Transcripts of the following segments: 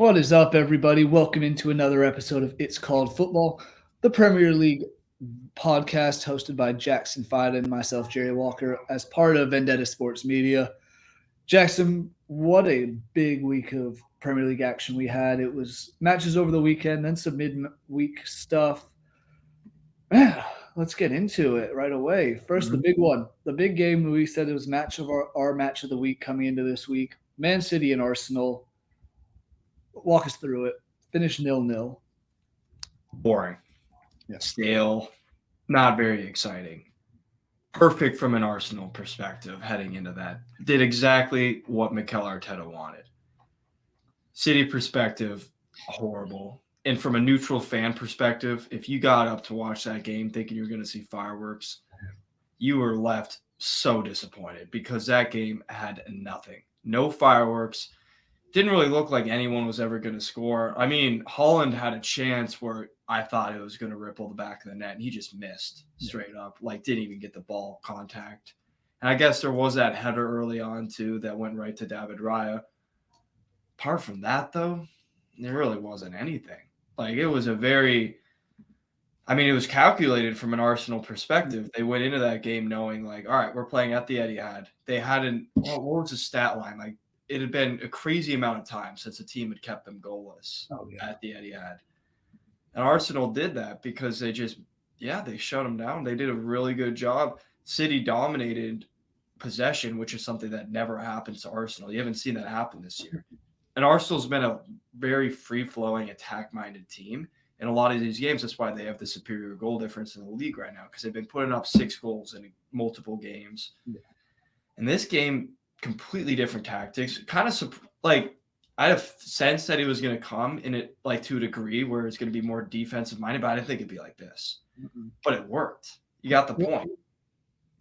What is up, everybody? Welcome into another episode of It's Called Football, the Premier League podcast hosted by Jackson Fyda and myself, Jerry Walker, as part of Vendetta Sports Media. Jackson, what a big week of Premier League action we had. It was matches over the weekend, then some midweek stuff. Man, let's get into it right away. First, the big one, the big game we said it was match of our match of the week coming into this week. Man City and Arsenal. Walk us through it. Finish 0-0. Boring. Yeah. Stale. Not very exciting. Perfect from an Arsenal perspective heading into that. Did exactly what Mikel Arteta wanted. City perspective, horrible. And from a neutral fan perspective, if you got up to watch that game thinking you were going to see fireworks, you were left so disappointed because that game had nothing. No fireworks. Didn't really look like anyone was ever going to score. I mean, Haaland had a chance where I thought it was going to ripple the back of the net, and he just missed straight up. Like, didn't even get the ball contact. And I guess there was that header early on, too, that went right to David Raya. Apart from that, though, there really wasn't anything. Like, it was it was calculated from an Arsenal perspective. They went into that game knowing, like, all right, we're playing at the Etihad. They hadn't – what was the stat line? Like, it had been a crazy amount of time since the team had kept them goalless at the Etihad. And Arsenal did that because they shut them down. They did a really good job. City dominated possession, which is something that never happens to Arsenal. You haven't seen that happen this year. And Arsenal's been a very free-flowing, attack-minded team. In a lot of these games, that's why they have the superior goal difference in the league right now, because they've been putting up 6 goals in multiple games. Yeah. In this game, completely different tactics. Kind of like I had a sense that it was going to come in it like to a degree where it's going to be more defensive minded, but I didn't think it'd be like this. Mm-hmm. But it worked. You got the point.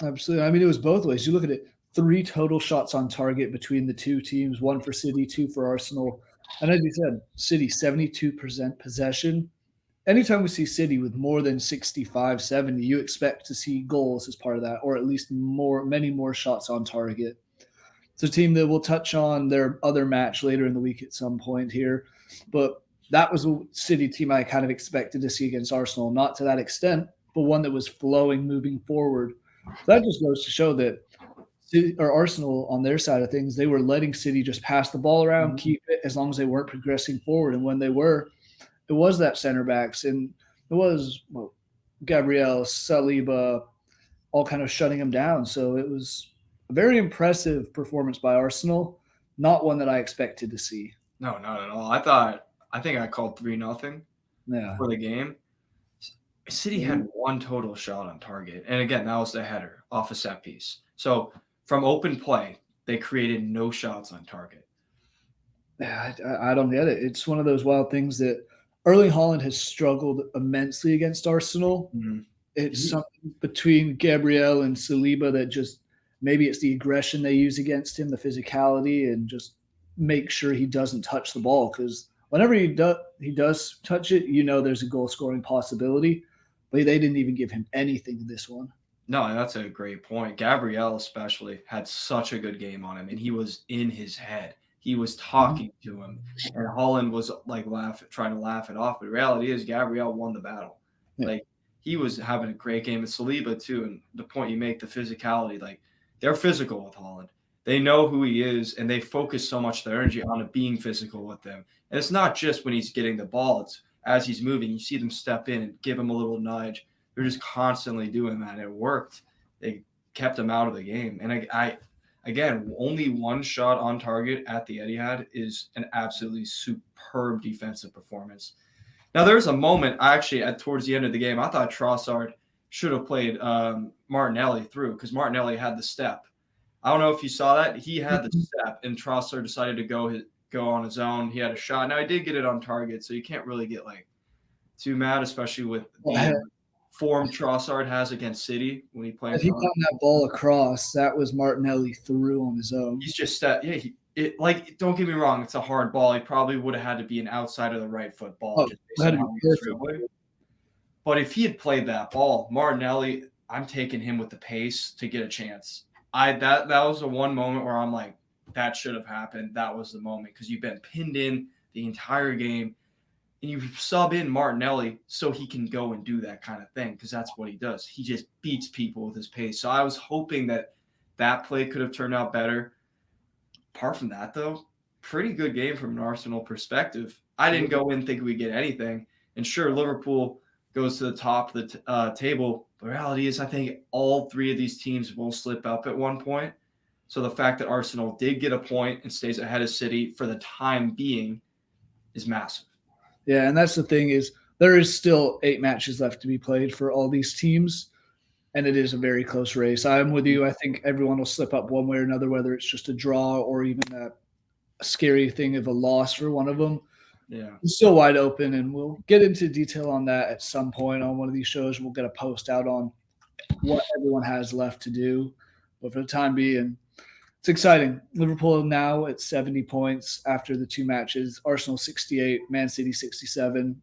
Absolutely. I mean, it was both ways. You look at it, 3 total shots on target between the two teams, 1 for City, 2 for Arsenal. And as you said, City 72% possession. Anytime we see City with more than 65, 70, you expect to see goals as part of that, or at least many more shots on target. It's a team that will touch on their other match later in the week at some point here. But that was a City team I kind of expected to see against Arsenal, not to that extent, but one that was flowing, moving forward. So that just goes to show that Arsenal, on their side of things, they were letting City just pass the ball around, keep it, as long as they weren't progressing forward. And when they were, it was that center backs, and it was Gabriel, Saliba, all kind of shutting them down. So it was a very impressive performance by Arsenal, not one that I expected to see. No, not at all. I think I called 3-0 for the game. City had 1 total shot on target. And again, that was the header off a set piece. So from open play, they created no shots on target. Yeah, I don't get it. It's one of those wild things that Erling Haaland has struggled immensely against Arsenal. Mm-hmm. It's something between Gabriel and Saliba that just maybe it's the aggression they use against him, the physicality, and just make sure he doesn't touch the ball. Because whenever he does touch it, there's a goal-scoring possibility. But they didn't even give him anything in this one. No, that's a great point. Gabriel especially had such a good game on him, and he was in his head. He was talking to him, and Haaland was like trying to laugh it off. But the reality is Gabriel won the battle. Yeah. Like, he was having a great game with Saliba too. And the point you make, the physicality, like, they're physical with Haaland. They know who he is, and they focus so much their energy on being physical with him. And it's not just when he's getting the ball. It's as he's moving, you see them step in and give him a little nudge. They're just constantly doing that. And it worked. They kept him out of the game. And again, only 1 shot on target at the Etihad is an absolutely superb defensive performance. Now, there's a moment, towards the end of the game, I thought Trossard should have played Martinelli through because Martinelli had the step. I don't know if you saw that. He had the step, and Trossard decided to go on his own. He had a shot. Now, he did get it on target, so you can't really get too mad, especially with the form Trossard has against City when he plays. He got that ball across. That was Martinelli through on his own. He's just don't get me wrong, it's a hard ball. He probably would have had to be an outside of the right foot ball. But if he had played that ball, Martinelli, I'm taking him with the pace to get a chance. That was the one moment where I'm like, that should have happened. That was the moment because you've been pinned in the entire game. And you sub in Martinelli so he can go and do that kind of thing because that's what he does. He just beats people with his pace. So I was hoping that play could have turned out better. Apart from that, though, pretty good game from an Arsenal perspective. I didn't go in thinking we'd get anything. And sure, Liverpool goes to the top of the table. The reality is I think all three of these teams will slip up at one point. So the fact that Arsenal did get a point and stays ahead of City for the time being is massive. Yeah, and that's the thing is there is still 8 matches left to be played for all these teams, and it is a very close race. I'm with you. I think everyone will slip up one way or another, whether it's just a draw or even that scary thing of a loss for one of them. Yeah. It's still wide open, and we'll get into detail on that at some point on one of these shows. We'll get a post out on what everyone has left to do. But for the time being, it's exciting. Liverpool now at 70 points after the 2 matches. Arsenal 68, Man City 67.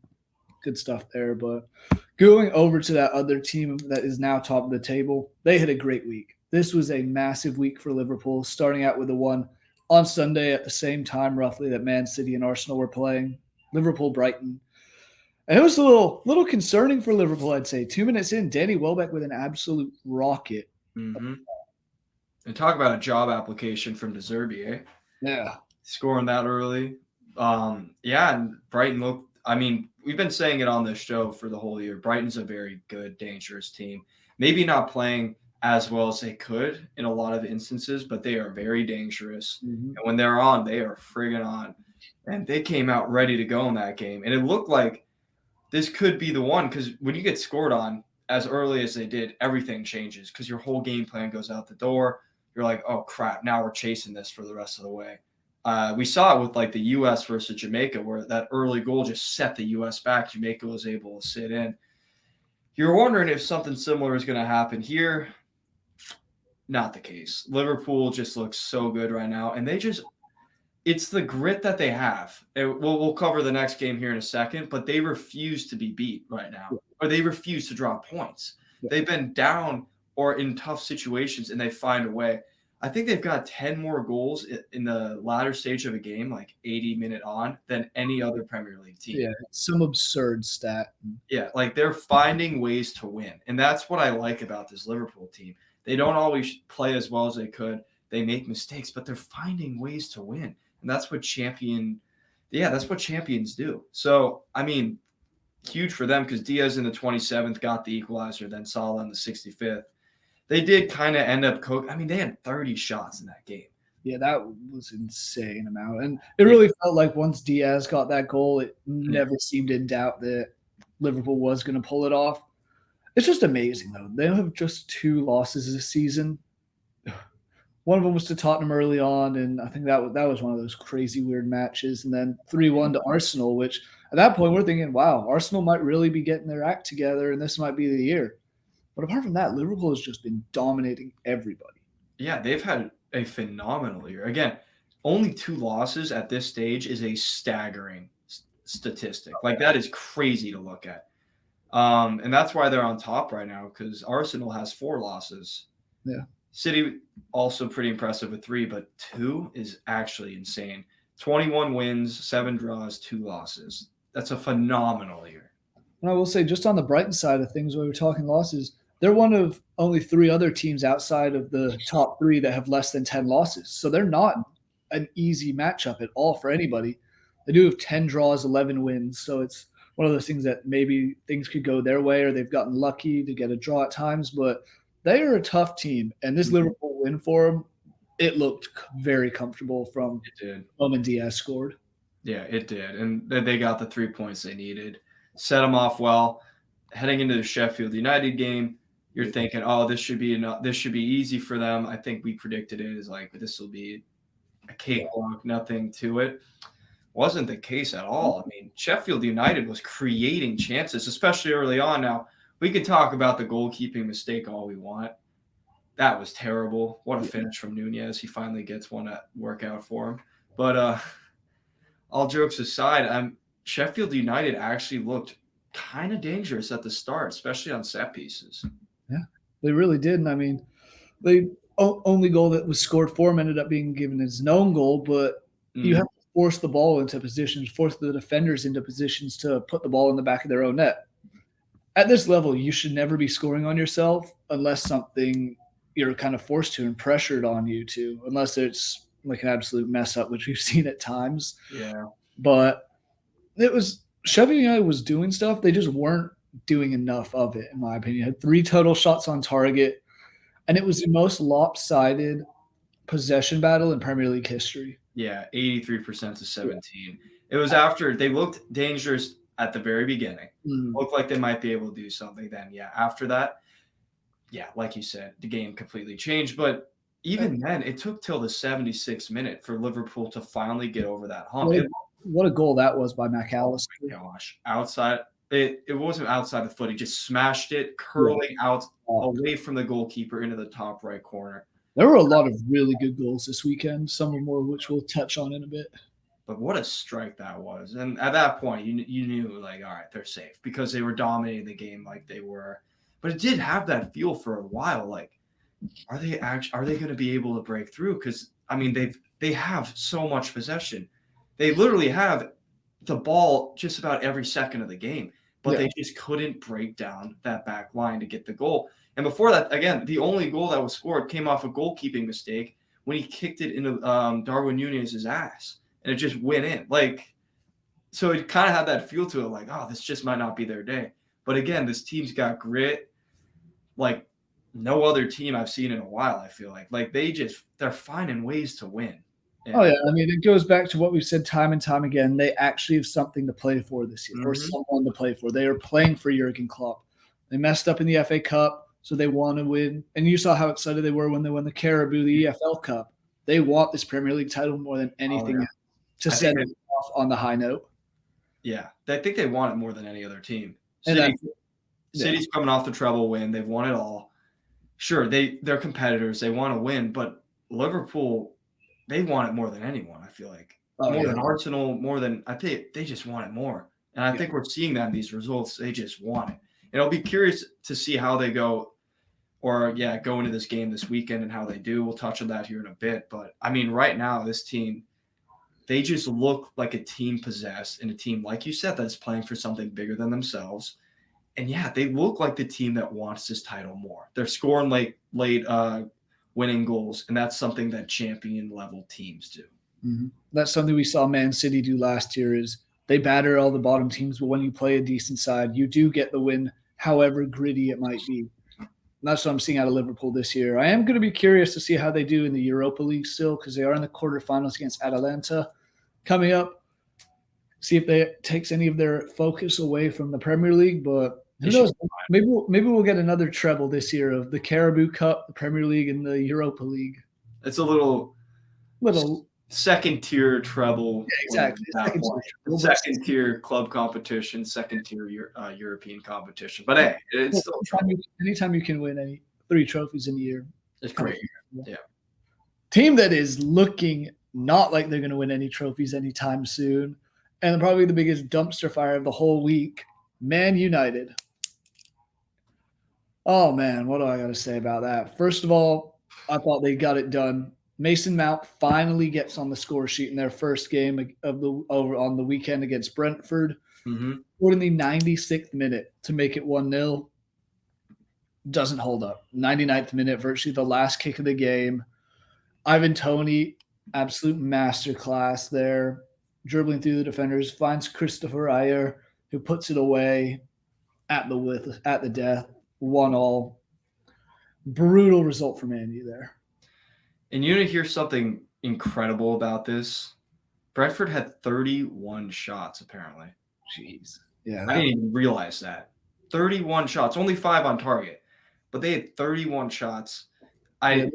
Good stuff there. But going over to that other team that is now top of the table, they had a great week. This was a massive week for Liverpool, starting out with a one on Sunday at the same time, roughly, that Man City and Arsenal were playing. Liverpool, Brighton. And it was a little concerning for Liverpool, I'd say. 2 minutes in, Danny Welbeck with an absolute rocket. Mm-hmm. And talk about a job application from De Zerbi, eh? Yeah. Scoring that early. Yeah, and Brighton looked – I mean, we've been saying it on this show for the whole year. Brighton's a very good, dangerous team. Maybe not playing as well as they could in a lot of instances, but they are very dangerous. Mm-hmm. And when they're on, they are friggin' on. And they came out ready to go in that game. And it looked like this could be the one because when you get scored on as early as they did, everything changes because your whole game plan goes out the door. You're like, oh, crap, now we're chasing this for the rest of the way. We saw it with like the U.S. versus Jamaica where that early goal just set the U.S. back. Jamaica was able to sit in. You're wondering if something similar is going to happen here. Not the case. Liverpool just looks so good right now. And it's the grit that they have. We'll cover the next game here in a second, but they refuse to be beat right now, or they refuse to drop points. Yeah. They've been down or in tough situations, and they find a way. I think they've got 10 more goals in the latter stage of a game, like 80-minute on, than any other Premier League team. Yeah, some absurd stat. Yeah, like they're finding ways to win, and that's what I like about this Liverpool team. They don't always play as well as they could. They make mistakes, but they're finding ways to win. And that's what champions do. So, I mean, huge for them because Diaz in the 27th got the equalizer, then Salah in the 65th. They did kind of end up they had 30 shots in that game. Yeah, that was insane amount. And it really felt like once Diaz got that goal, it never seemed in doubt that Liverpool was going to pull it off. It's just amazing, though. They have just 2 losses this season. One of them was to Tottenham early on, and I think that was one of those crazy weird matches. And then 3-1 to Arsenal, which at that point we're thinking, wow, Arsenal might really be getting their act together, and this might be the year. But apart from that, Liverpool has just been dominating everybody. Yeah, they've had a phenomenal year. Again, only 2 losses at this stage is a staggering statistic. Like, that is crazy to look at. And that's why they're on top right now because Arsenal has 4 losses. Yeah. City also pretty impressive with 3, but 2 is actually insane. 21 wins, 7 draws, 2 losses. That's a phenomenal year. And I will say, just on the Brighton side of things, when we're talking losses, they're one of only 3 other teams outside of the top 3 that have less than 10 losses. So they're not an easy matchup at all for anybody. They do have 10 draws, 11 wins. So it's one of those things that maybe things could go their way or they've gotten lucky to get a draw at times. But they are a tough team. And this Liverpool win for them, it looked very comfortable from the moment Diaz scored. Yeah, it did. And they got the 3 points they needed. Set them off well. Heading into the Sheffield United game, you're thinking, oh, this should be enough. This should be easy for them. I think we predicted it as like this will be a cakewalk, nothing to it. Wasn't the case at all. I mean, Sheffield United was creating chances, especially early on. Now, we can talk about the goalkeeping mistake all we want. That was terrible. What a finish from Nunez. He finally gets one to work out for him. But all jokes aside, Sheffield United actually looked kind of dangerous at the start, especially on set pieces. Yeah, they really did. And I mean, the only goal that was scored for him ended up being given his own goal, but you have to force the ball into positions, force the defenders into positions to put the ball in the back of their own net. At this level, you should never be scoring on yourself unless something you're kind of forced to and pressured on you to, unless it's like an absolute mess up, which we've seen at times. Yeah. But it was Chevy United was doing stuff. They just weren't doing enough of it, in my opinion. Had 3 total shots on target, and it was the most lopsided possession battle in Premier League history. Yeah, 83% to 17. It was after they looked dangerous at the very beginning. Looked like they might be able to do something then. Yeah, after that, yeah, like you said, the game completely changed. But even then, it took till the 76th minute for Liverpool to finally get over that hump. What a goal that was by McAllister. Oh my gosh, outside. It wasn't outside the foot. He just smashed it, curling out away from the goalkeeper into the top right corner. There were a lot of really good goals this weekend, some of more which we'll touch on in a bit. But what a strike that was. And at that point, you knew, like, all right, they're safe because they were dominating the game like they were. But it did have that feel for a while. Like, are they going to be able to break through? Because, I mean, they have so much possession. They literally have the ball just about every second of the game. But they just couldn't break down that back line to get the goal. And before that, again, the only goal that was scored came off a goalkeeping mistake when he kicked it into Darwin Nunez's ass. And it just went in. Like, so it kind of had that feel to it, like, oh, this just might not be their day. But again, this team's got grit like no other team I've seen in a while, I feel like. Like, they're finding ways to win. And I mean, it goes back to what we've said time and time again. They actually have something to play for this year, or someone to play for. They are playing for Jurgen Klopp. They messed up in the FA Cup, so they want to win. And you saw how excited they were when they won the Carabao, the EFL Cup. They want this Premier League title more than anything else to send it off on the high note. Yeah, I think they want it more than any other team. City's coming off the treble win. They've won it all. Sure, they're competitors. They want to win, but Liverpool, they want it more than anyone, I feel like. More than Arsenal, I think they just want it more. And I think we're seeing that in these results. They just want it. And I'll be curious to see how they go go into this game this weekend and how they do. We'll touch on that here in a bit. But, I mean, right now, this team, they just look like a team possessed and a team, like you said, that's playing for something bigger than themselves. And, yeah, they look like the team that wants this title more. They're scoring late winning goals, and that's something that champion-level teams do. Mm-hmm. That's something we saw Man City do last year is they batter all the bottom teams, but when you play a decent side, you do get the win, however gritty it might be. And that's what I'm seeing out of Liverpool this year. I am going to be curious to see how they do in the Europa League still because they are in the quarterfinals against Atalanta coming up. See if that takes any of their focus away from the Premier League, but who knows? Maybe we'll get another treble this year of the Carabao Cup, the Premier League, and the Europa League. It's a little second-tier treble. Yeah, exactly. Second-tier club competition, second-tier European competition. But, hey, it's still trouble. Anytime you can win 3 trophies in a year. It's great. Yeah. Team that is looking not like they're going to win any trophies anytime soon, and probably the biggest dumpster fire of the whole week, Man United. Oh, man, what do I got to say about that? First of all, I thought they got it done. Mason Mount finally gets on the score sheet in their first game on the weekend against Brentford. Scored in the 96th minute to make it 1-0. Doesn't hold up. 99th minute, virtually the last kick of the game. Ivan Toney, absolute masterclass there. Dribbling through the defenders, finds Christopher Ayer, who puts it away at the death. 1-1. Brutal result for Man U there. And you want to hear something incredible about this? Brentford had 31 shots, apparently. Jeez. Yeah. I didn't even realize that. 31 shots, only 5 on target. But they had 31 shots. Unless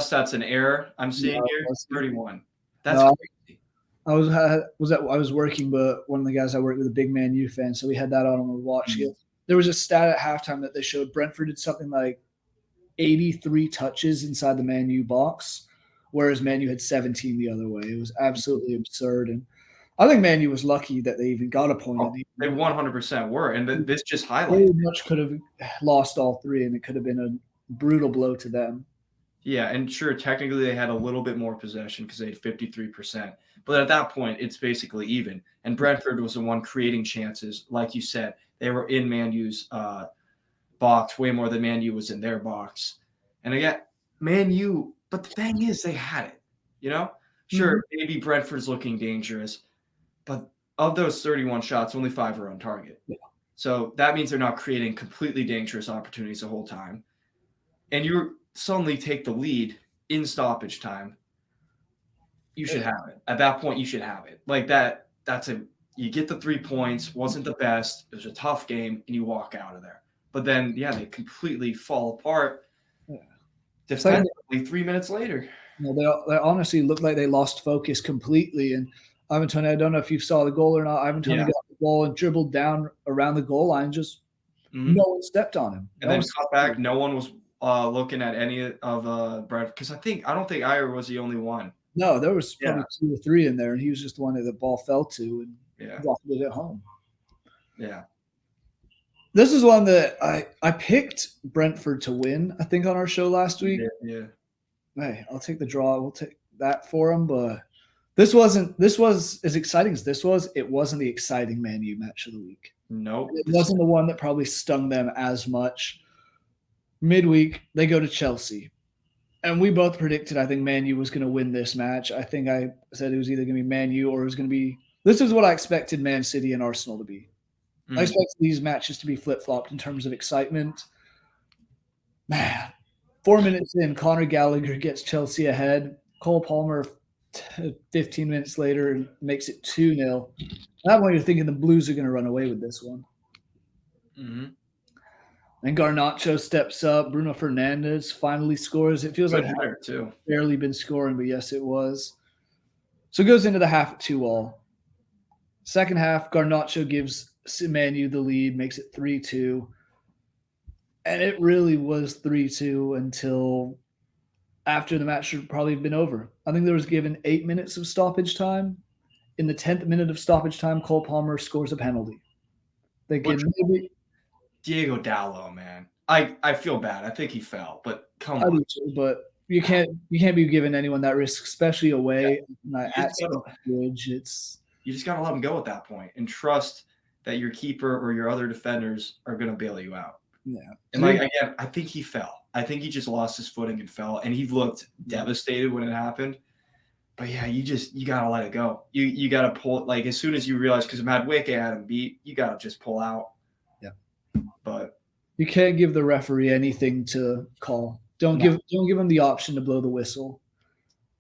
that's an error I'm seeing here, 31. That's crazy. I was working, but one of the guys I worked with, a big Man U fan, so we had that on and we were watching it. There was a stat at halftime that they showed Brentford did something like 83 touches inside the Man U box, whereas Man U had 17 the other way. It was absolutely absurd. And I think Man U was lucky that they even got a point. They 100% were. And this just highlights. Very much could have lost all 3, and it could have been a brutal blow to them. Yeah, and sure, technically they had a little bit more possession because they had 53%. But at that point, it's basically even. And Brentford was the one creating chances. Like you said, they were in Man U's box way more than Man U was in their box. And again, Man U, but the thing is, they had it. You know, sure, maybe Brentford's looking dangerous, but of those 31 shots, only 5 are on target. Yeah. So that means they're not creating completely dangerous opportunities the whole time. And you suddenly take the lead in stoppage time. You should have it. At that point, you should have it. Like that. You get the 3 points. Wasn't the best. It was a tough game, and you walk out of there. But then, yeah, they completely fall apart. Yeah. Defensively, 3 minutes later. They honestly looked like they lost focus completely. And Ivan Toney, I don't know if you saw the goal or not. Ivan Toney got the ball and dribbled down around the goal line. Just no one stepped on him. And then cut back. No one was looking at any of Brad, because I don't think Ayer was the only one. No, there was probably 2 or 3 in there, and he was just the one that the ball fell to and dropped it at home. Yeah. This is one that I picked Brentford to win, I think, on our show last week. Yeah. Hey, I'll take the draw. We'll take that for him. But this was as exciting as this was. It wasn't the exciting Man U match of the week. Nope. It wasn't the one that probably stung them as much. Midweek, they go to Chelsea. And we both predicted, I think, Man U was going to win this match. I think I said it was either going to be Man U or it was going to be – this is what I expected Man City and Arsenal to be. I expected these matches to be flip-flopped in terms of excitement. Man, 4 minutes in, Conor Gallagher gets Chelsea ahead. Cole Palmer, 15 minutes later, makes it 2-0. At that point, you're thinking the Blues are going to run away with this one. Mm-hmm. And Garnacho steps up. Bruno Fernandes finally scores. It feels like too. Barely been scoring, but yes, it was. So it goes into the half at 2-2. Second half, Garnacho gives Man U the lead, makes it 3-2. And it really was 3-2 until after the match should probably have been over. I think there was given 8 minutes of stoppage time. In the 10th minute of stoppage time, Cole Palmer scores a penalty. Maybe Diego Dallo, man. I feel bad. I think he fell, but come on. But you can't be giving anyone that risk, especially away at Bridge. You just gotta let him go at that point and trust that your keeper or your other defenders are gonna bail you out. Yeah. And again, I think he fell. I think he just lost his footing and fell, and he looked devastated when it happened. But yeah, you gotta let it go. You gotta pull it as soon as you realize, because Madwicke had him beat, you gotta just pull out. Yeah. But you can't give the referee anything to call. Don't give him the option to blow the whistle,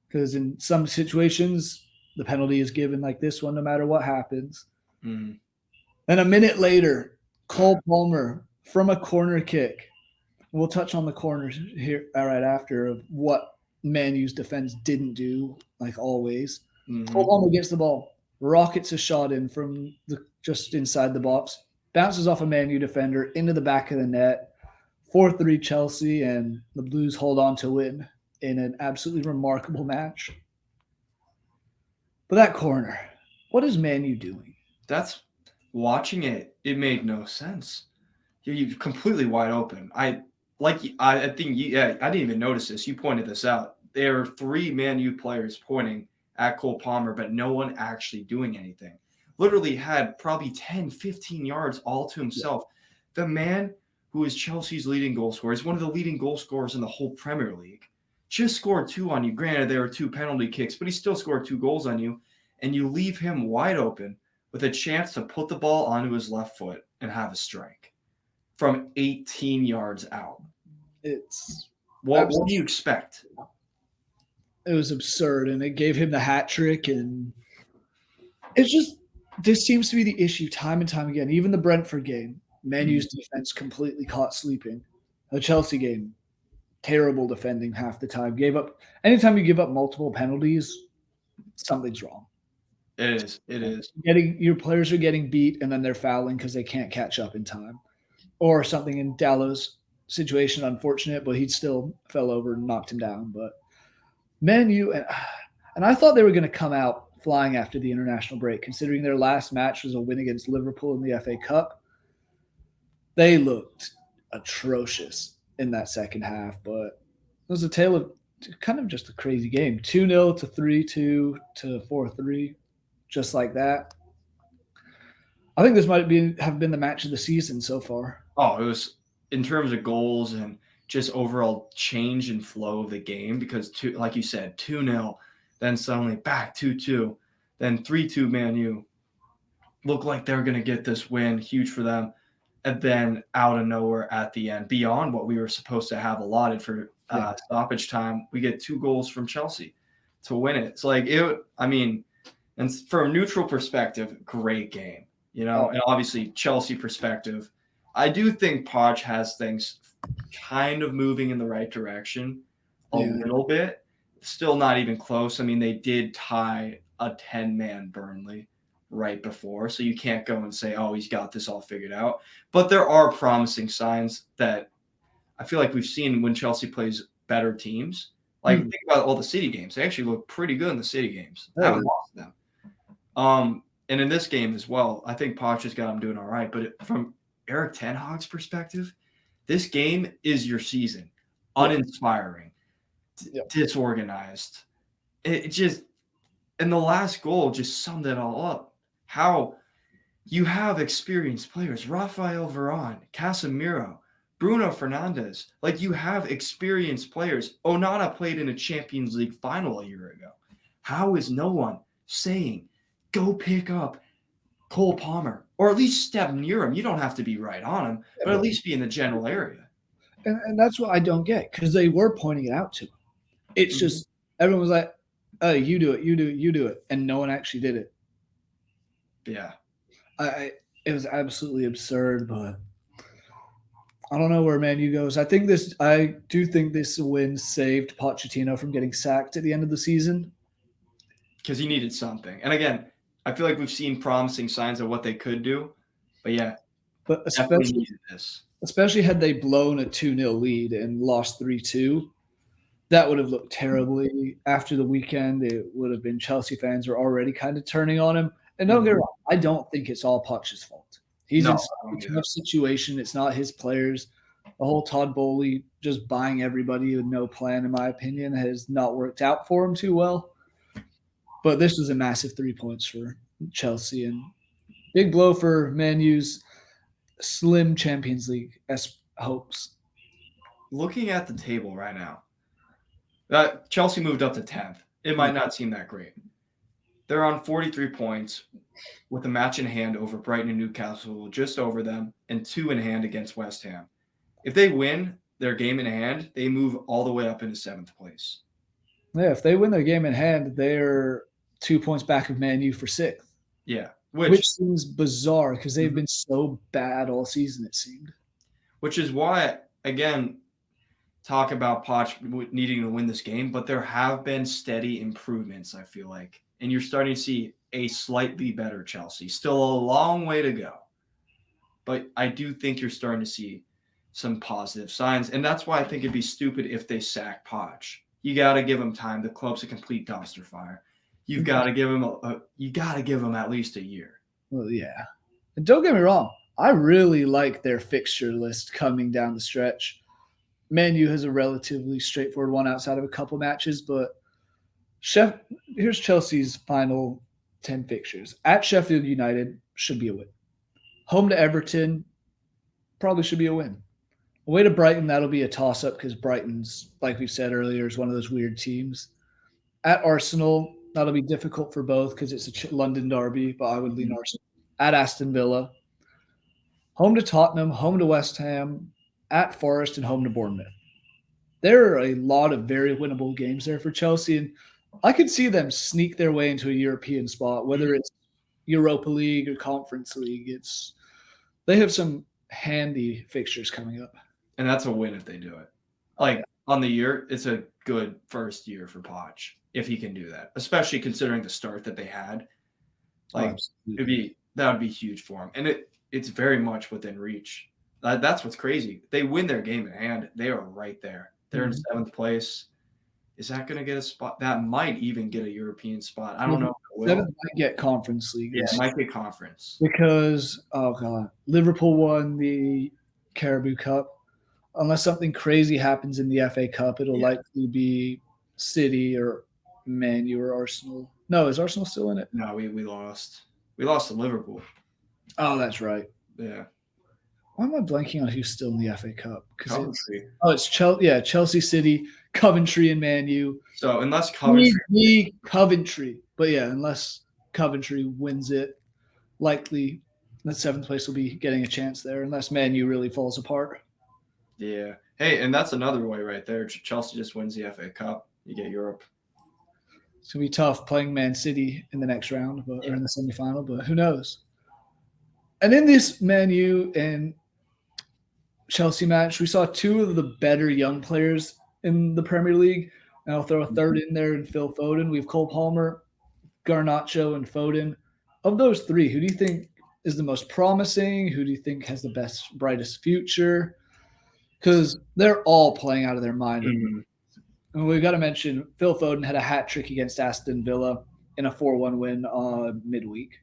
because in some situations the penalty is given like this one, no matter what happens. Mm-hmm. And a minute later, Cole Palmer from a corner kick. We'll touch on the corners here right after of what Man U's defense didn't do, like always. Mm-hmm. Cole Palmer gets the ball, rockets a shot in from just inside the box, bounces off a Man U defender into the back of the net. 4-3 Chelsea, and the Blues hold on to win in an absolutely remarkable match. But that corner, what is Man U doing? That's watching it. It made no sense. You're completely wide open. I think I didn't even notice this. You pointed this out. There are 3 Man U players pointing at Cole Palmer, but no one actually doing anything. Literally had probably 10, 15 yards all to himself. Yeah. The man who is Chelsea's leading goal scorer, is one of the leading goal scorers in the whole Premier League, just scored 2 on you. Granted, there were 2 penalty kicks, but he still scored 2 goals on you, and you leave him wide open with a chance to put the ball onto his left foot and have a strike from 18 yards out. What do you expect? It was absurd, and it gave him the hat trick, and it's just this seems to be the issue time and time again. Even the Brentford game, Man U's defense completely caught sleeping. The Chelsea game, terrible defending half the time. Anytime you give up multiple penalties, something's wrong. It is. Your players are getting beat, and then they're fouling because they can't catch up in time. Or something in Dallo's situation, unfortunate, but he still fell over and knocked him down. But Man U, and I thought they were going to come out flying after the international break, considering their last match was a win against Liverpool in the FA Cup. They looked atrocious in that second half, but was a tale of kind of just a crazy game. 2-0 to 3-2 to 4-3, just like that. I think this might have been the match of the season so far. Oh, it was in terms of goals and just overall change and flow of the game because like you said, 2-0, then suddenly back 2-2, then 3-2 Man U. Looked like they're going to get this win, huge for them. And then out of nowhere at the end, beyond what we were supposed to have allotted for stoppage time, we get 2 goals from Chelsea to win it. It's like and from a neutral perspective, great game, and obviously Chelsea perspective, I do think Poch has things kind of moving in the right direction a little bit. Still not even close. I mean, they did tie a 10-man Burnley right before, so you can't go and say, oh, he's got this all figured out. But there are promising signs that I feel like we've seen when Chelsea plays better teams. Like, think about all the City games. They actually look pretty good in the City games. I haven't lost them. And in this game as well, I think Poch has got him doing all right. But from Eric Ten Hag's perspective, this game is your season. Uninspiring, disorganized. It just, and the last goal just summed it all up. How you have experienced players, Rafael Varane, Casemiro, Bruno Fernandes. Like, you have experienced players. Onana played in a Champions League final a year ago. How is no one saying, go pick up Cole Palmer, or at least step near him? You don't have to be right on him, but at least be in the general area. And that's what I don't get, because they were pointing it out to him. It's just everyone was like, oh, you do it, you do it, you do it. And no one actually did it. Yeah. It was absolutely absurd, but I don't know where Man U goes. I do think this win saved Pochettino from getting sacked at the end of the season. Because he needed something. And again, I feel like we've seen promising signs of what they could do. But yeah, but especially had they blown a 2-0 lead and lost 3-2, that would have looked terribly. After the weekend, it would have been Chelsea fans are already kind of turning on him. And don't get me wrong, I don't think it's all Poch's fault. He's in a tough situation. It's not his players. The whole Todd Bowley just buying everybody with no plan, in my opinion, has not worked out for him too well. But this was a massive 3 points for Chelsea and big blow for Man U's slim Champions League hopes. Looking at the table right now, Chelsea moved up to 10th. It might not seem that great. They're on 43 points with a match in hand over Brighton and Newcastle, just over them, and 2 in hand against West Ham. If they win their game in hand, they move all the way up into 7th place. Yeah, if they win their game in hand, they're 2 points back of Man U for 6th. Yeah. Which seems bizarre because they've been so bad all season, it seemed. Which is why, again, talk about Poch needing to win this game, but there have been steady improvements, I feel like. And you're starting to see a slightly better Chelsea. Still a long way to go. But I do think you're starting to see some positive signs. And that's why I think it'd be stupid if they sack Poch. You got to give him time. The club's a complete dumpster fire. You've got to give him at least a year. Well, yeah. And don't get me wrong. I really like their fixture list coming down the stretch. Man U has a relatively straightforward one outside of a couple matches, but here's Chelsea's final 10 fixtures. At Sheffield United, should be a win. Home to Everton, probably should be a win. Away to Brighton, that'll be a toss-up because Brighton's, like we said earlier, is one of those weird teams. At Arsenal, that'll be difficult for both because it's a London derby, but I would lean Arsenal. At Aston Villa, home to Tottenham, home to West Ham, at Forest, and home to Bournemouth. There are a lot of very winnable games there for Chelsea, and I could see them sneak their way into a European spot, whether it's Europa League or Conference League. They have some handy fixtures coming up. And that's a win if they do it. Like, on the year, it's a good first year for Poch if he can do that, especially considering the start that they had. Like, that would be huge for him. And it's very much within reach. That's what's crazy. They win their game in hand. They are right there. They're in 7th place. Is that going to get a spot? That might even get a European spot. I don't know if it will. 7th might get Conference League. Yeah, it might get Conference. Because, Liverpool won the Carabao Cup. unless something crazy happens in the FA Cup, it'll likely be City or Man U or Arsenal. No, is Arsenal still in it? No, we lost. We lost to Liverpool. Oh, that's right. Yeah. Why am I blanking on who's still in the FA Cup? Coventry. It's Chelsea. Yeah, Chelsea, City, Coventry, and Man U. So unless Coventry, Coventry, but yeah, unless Coventry wins it, likely the 7th place will be getting a chance there. Unless Man U really falls apart. Yeah. Hey, and that's another way right there. Chelsea just wins the FA Cup. You get Europe. It's gonna be tough playing Man City in the next round, or in the semifinal. But who knows? And in this Man U and Chelsea match, we saw 2 of the better young players in the Premier League. And I'll throw a third in there in Phil Foden. We have Cole Palmer, Garnacho, and Foden. Of those 3, who do you think is the most promising? Who do you think has the best, brightest future? Because they're all playing out of their mind. Mm-hmm. And we've got to mention Phil Foden had a hat trick against Aston Villa in a 4-1 win midweek.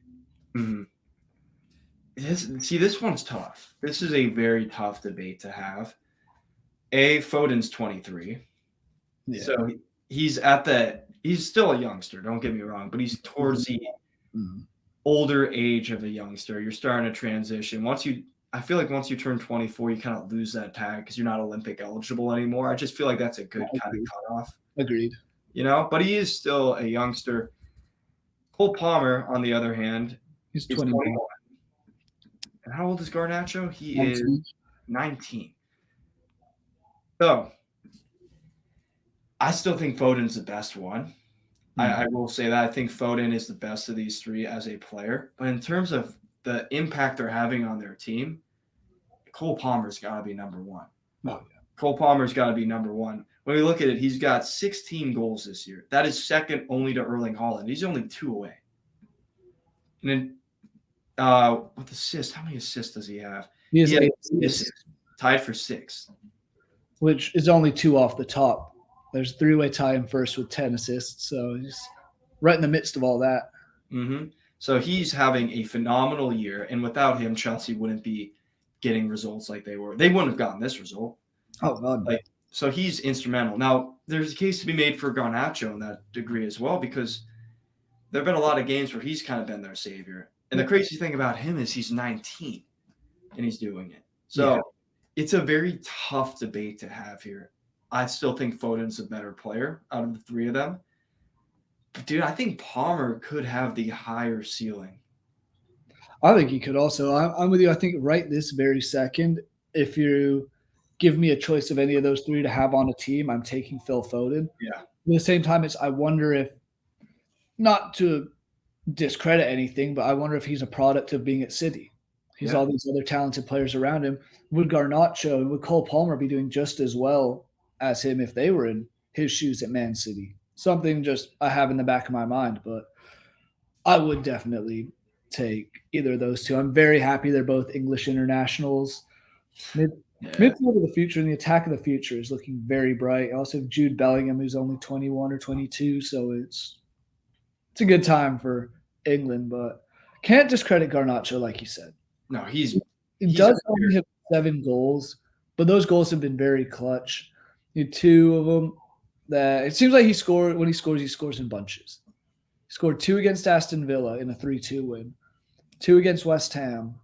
Mm-hmm. This one's tough. This is a very tough debate to have. Foden's 23. Yeah. So he's still a youngster, don't get me wrong, but he's towards the older age of a youngster. You're starting to transition. I feel like once you turn 24, you kind of lose that tag because you're not Olympic eligible anymore. I just feel like that's a good kind of cutoff. Agreed. But he is still a youngster. Cole Palmer, on the other hand, he's 21. And how old is Garnacho? He 19. Is 19. So I still think Foden's the best one. I will say that. I think Foden is the best of these 3 as a player. But in terms of the impact they're having on their team, Cole Palmer's got to be number 1. Oh, yeah. Cole Palmer's got to be number 1. When we look at it, he's got 16 goals this year. That is second only to Erling Haaland. He's only 2 away. And then with assists, how many assists does he have? He has 8 assists. Tied for 6th. Which is only 2 off the top. There's 3-way tie in first with 10 assists. So he's right in the midst of all that. Mm-hmm. So he's having a phenomenal year. And without him, Chelsea wouldn't be getting results like they were. They wouldn't have gotten this result. Oh, God. So he's instrumental. Now, there's a case to be made for Garnacho in that degree as well, because there have been a lot of games where he's kind of been their savior. And the crazy thing about him is he's 19 and he's doing it. So it's a very tough debate to have here. I still think Foden's a better player out of the 3 of them. But, dude, I think Palmer could have the higher ceiling. I think he could also. I'm with you. I think right this very second, if you give me a choice of any of those 3 to have on a team, I'm taking Phil Foden. Yeah. At the same time, I wonder if, not to discredit anything, but I wonder if he's a product of being at City. He's all these other talented players around him. Would Garnacho and would Cole Palmer be doing just as well as him if they were in his shoes at Man City? Something just I have in the back of my mind, but I would definitely take either of those 2. I'm very happy they're both English internationals. Midfield of the future and the attack of the future is looking very bright. I also have Jude Bellingham, who's only 21 or 22, so it's a good time for England, but can't discredit Garnacho like you said. No, he does only have 7 goals, but those goals have been very clutch. 2 of them that it seems like he scores in bunches. He scored 2 against Aston Villa in a 3-2 win, 2 against West Ham,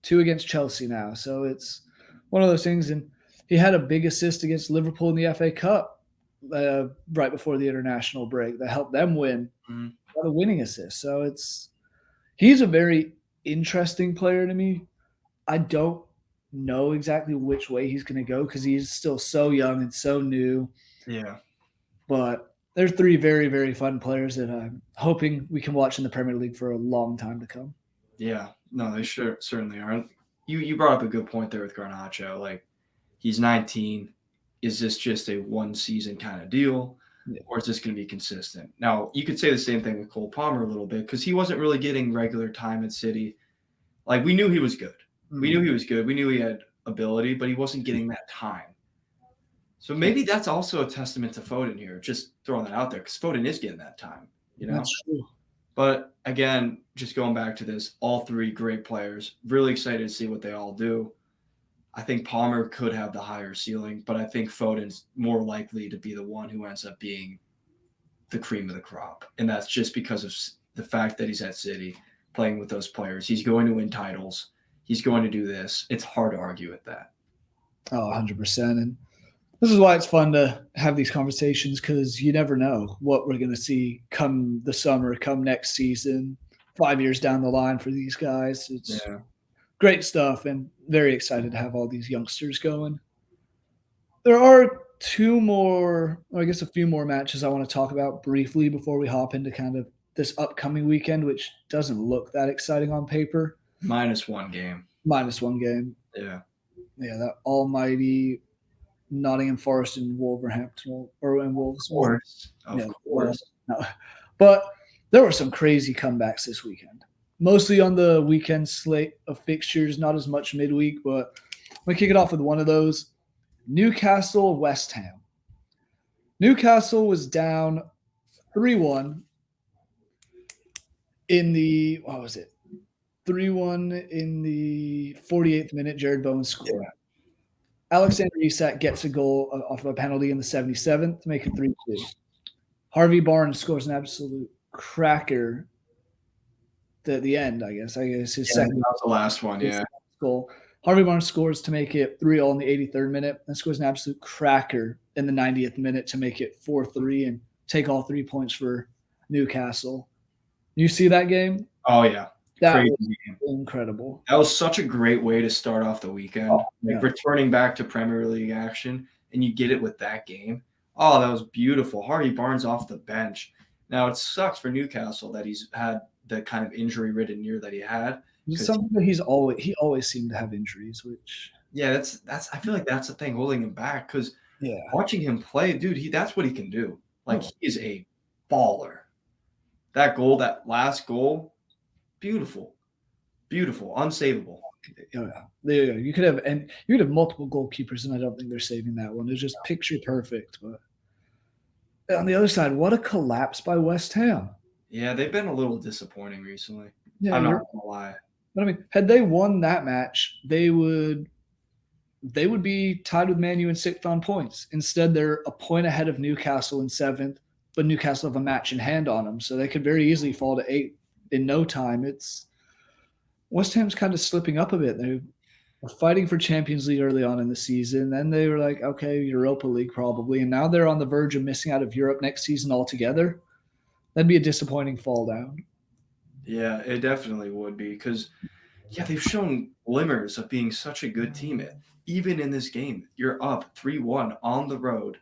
2 against Chelsea now. So it's one of those things. And he had a big assist against Liverpool in the FA Cup right before the international break that helped them win. The winning assist. So he's a very interesting player to me. I don't know exactly which way he's going to go because he's still so young and so new. Yeah. But they're 3 very, very fun players that I'm hoping we can watch in the Premier League for a long time to come. Yeah. No, they certainly are. You brought up a good point there with Garnacho. Like, he's 19. Is this just a one-season kind of deal? Or is this going to be consistent? Now, you could say the same thing with Cole Palmer a little bit because he wasn't really getting regular time at City. Like, we knew he was good. We knew he was good. We knew he had ability, but he wasn't getting that time. So maybe that's also a testament to Foden here, just throwing that out there, because Foden is getting that time, That's true. But again, just going back to this, all 3 great players. Really excited to see what they all do. I think Palmer could have the higher ceiling, but I think Foden's more likely to be the one who ends up being the cream of the crop. And that's just because of the fact that he's at City playing with those players. He's going to win titles. He's going to do this. It's hard to argue with that. Oh, 100%. And this is why it's fun to have these conversations, because you never know what we're going to see come the summer, come next season, 5 years down the line for these guys. It's great stuff, and very excited to have all these youngsters going. There are a few more matches I want to talk about briefly before we hop into kind of this upcoming weekend, which doesn't look that exciting on paper. -1 game. -1 game. Yeah. Yeah, that almighty Nottingham Forest and Wolverhampton and Wolves. Of course. No. But there were some crazy comebacks this weekend. Mostly on the weekend slate of fixtures, not as much midweek, but I'm going to kick it off with one of those. Newcastle, West Ham. Newcastle was down 3-1 in the, 3-1 in the 48th minute. Jared Bowen scored. Yeah. Alexander Isak gets a goal off of a penalty in the 77th to make it 3-2. Harvey Barnes scores an absolute cracker at the end, I guess his second. That was the last one, goal. Harvey Barnes scores to make it 3-0 in the 83rd minute, and scores an absolute cracker in the 90th minute to make it 4-3 and take all 3 points for Newcastle. You see that game? Oh, yeah. That was incredible. That was such a great way to start off the weekend. Returning back to Premier League action, and you get it with that game. Oh, that was beautiful. Harvey Barnes off the bench. Now, it sucks for Newcastle that he's had the kind of injury-ridden year that he had. Something that he always seemed to have injuries, which that's I feel like that's the thing holding him back, because watching him play, dude, that's what he can do. Like, he is a baller. That last goal, beautiful, unsavable. Yeah. You could have multiple goalkeepers, and I don't think they're saving that one. It's just picture perfect. But on the other side, what a collapse by West Ham. Yeah, they've been a little disappointing recently. I'm not gonna lie. But I mean, had they won that match, they would be tied with Man U in 6th on points. Instead, they're a point ahead of Newcastle in 7th, but Newcastle have a match in hand on them, so they could very easily fall to 8th in no time. It's West Ham's kind of slipping up a bit. They were fighting for Champions League early on in the season. Then they were like, okay, Europa League probably, and now they're on the verge of missing out of Europe next season altogether. That'd be a disappointing fall down. Yeah, it definitely would be, because they've shown glimmers of being such a good team. Even in this game, you're up 3-1 on the road,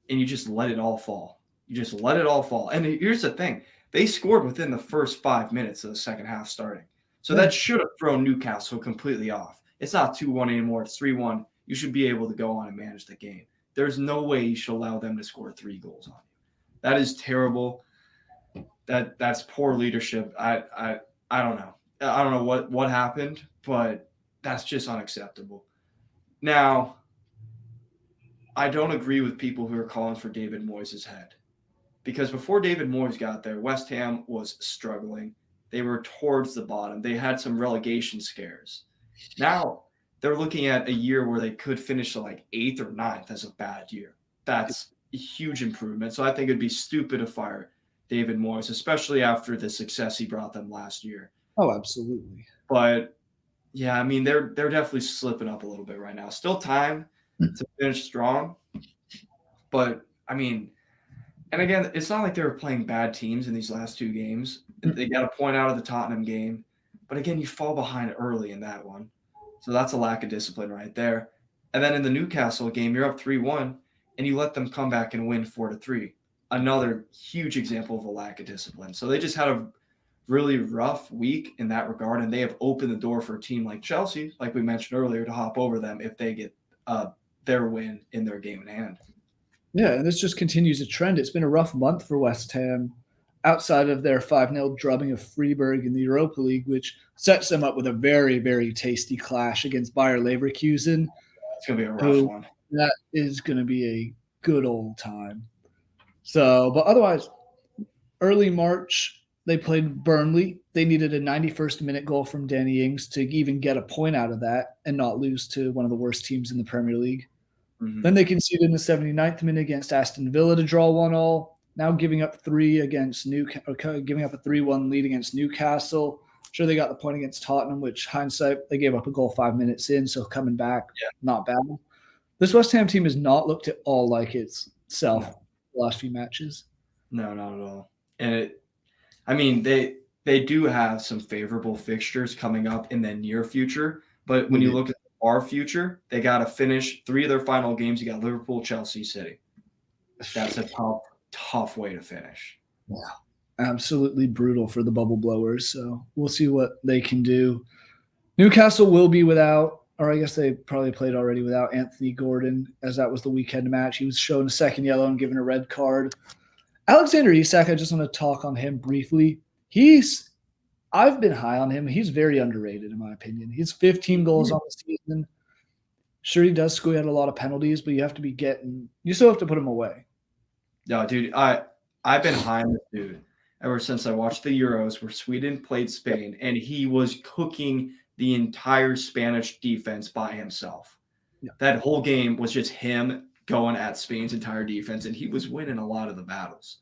and you just let it all fall. And here's the thing. They scored within the first 5 minutes of the second half starting. So that should have thrown Newcastle completely off. It's not 2-1 anymore. It's 3-1. You should be able to go on and manage the game. There's no way you should allow them to score 3 goals on you. That is terrible. That's poor leadership. I don't know. I don't know what happened, but that's just unacceptable. Now, I don't agree with people who are calling for David Moyes' head, because before David Moyes got there, West Ham was struggling. They were towards the bottom. They had some relegation scares. Now they're looking at a year where they could finish to like 8th or 9th as a bad year. That's a huge improvement. So I think it'd be stupid to fire David Moyes, especially after the success he brought them last year. Oh, absolutely. But yeah, I mean, they're definitely slipping up a little bit right now. Still time to finish strong. But I mean, and again, it's not like they were playing bad teams in these last 2 games. They got a point out of the Tottenham game. But again, you fall behind early in that one. So that's a lack of discipline right there. And then in the Newcastle game, you're up 3-1, and you let them come back and win 4-3. Another huge example of a lack of discipline. So they just had a really rough week in that regard, and they have opened the door for a team like Chelsea, like we mentioned earlier, to hop over them if they get their win in their game in hand. Yeah, and this just continues a trend. It's been a rough month for West Ham outside of their 5-0 drubbing of Freiburg in the Europa League, which sets them up with a very, very tasty clash against Bayer Leverkusen. It's going to be a rough one. That is going to be a good old time. So, but otherwise, early March, They played Burnley. They needed a 91st minute goal from Danny Ings to even get a point out of that and not lose to one of the worst teams in the Premier League. Mhm. Then they conceded in the 79th minute against Aston Villa to draw 1-1. Now giving up giving up a 3-1 lead against Newcastle. Sure, they got the point against Tottenham, which hindsight, they gave up a goal 5 minutes in, so coming back, not bad. This West Ham team has not looked at all like itself the last few matches. No, not at all. And they do have some favorable fixtures coming up in the near future, but when you look at our future, they got to finish 3 of their final games. You got Liverpool, Chelsea, City. That's a tough way to finish. Yeah, absolutely brutal for the bubble blowers. So we'll see what they can do. Newcastle will be without, or I guess they probably played already without Anthony Gordon, as that was the weekend match. He was shown a second yellow and given a red card. Alexander Isak, I just want to talk on him briefly. I've been high on him. He's very underrated, in my opinion. He's 15 goals on the season. Sure, he does squeak out a lot of penalties, but you still have to put him away. No, dude, I've been high on this dude ever since I watched the Euros where Sweden played Spain, and he was cooking the entire Spanish defense by himself. Yeah. That whole game was just him going at Spain's entire defense, and he was winning a lot of the battles.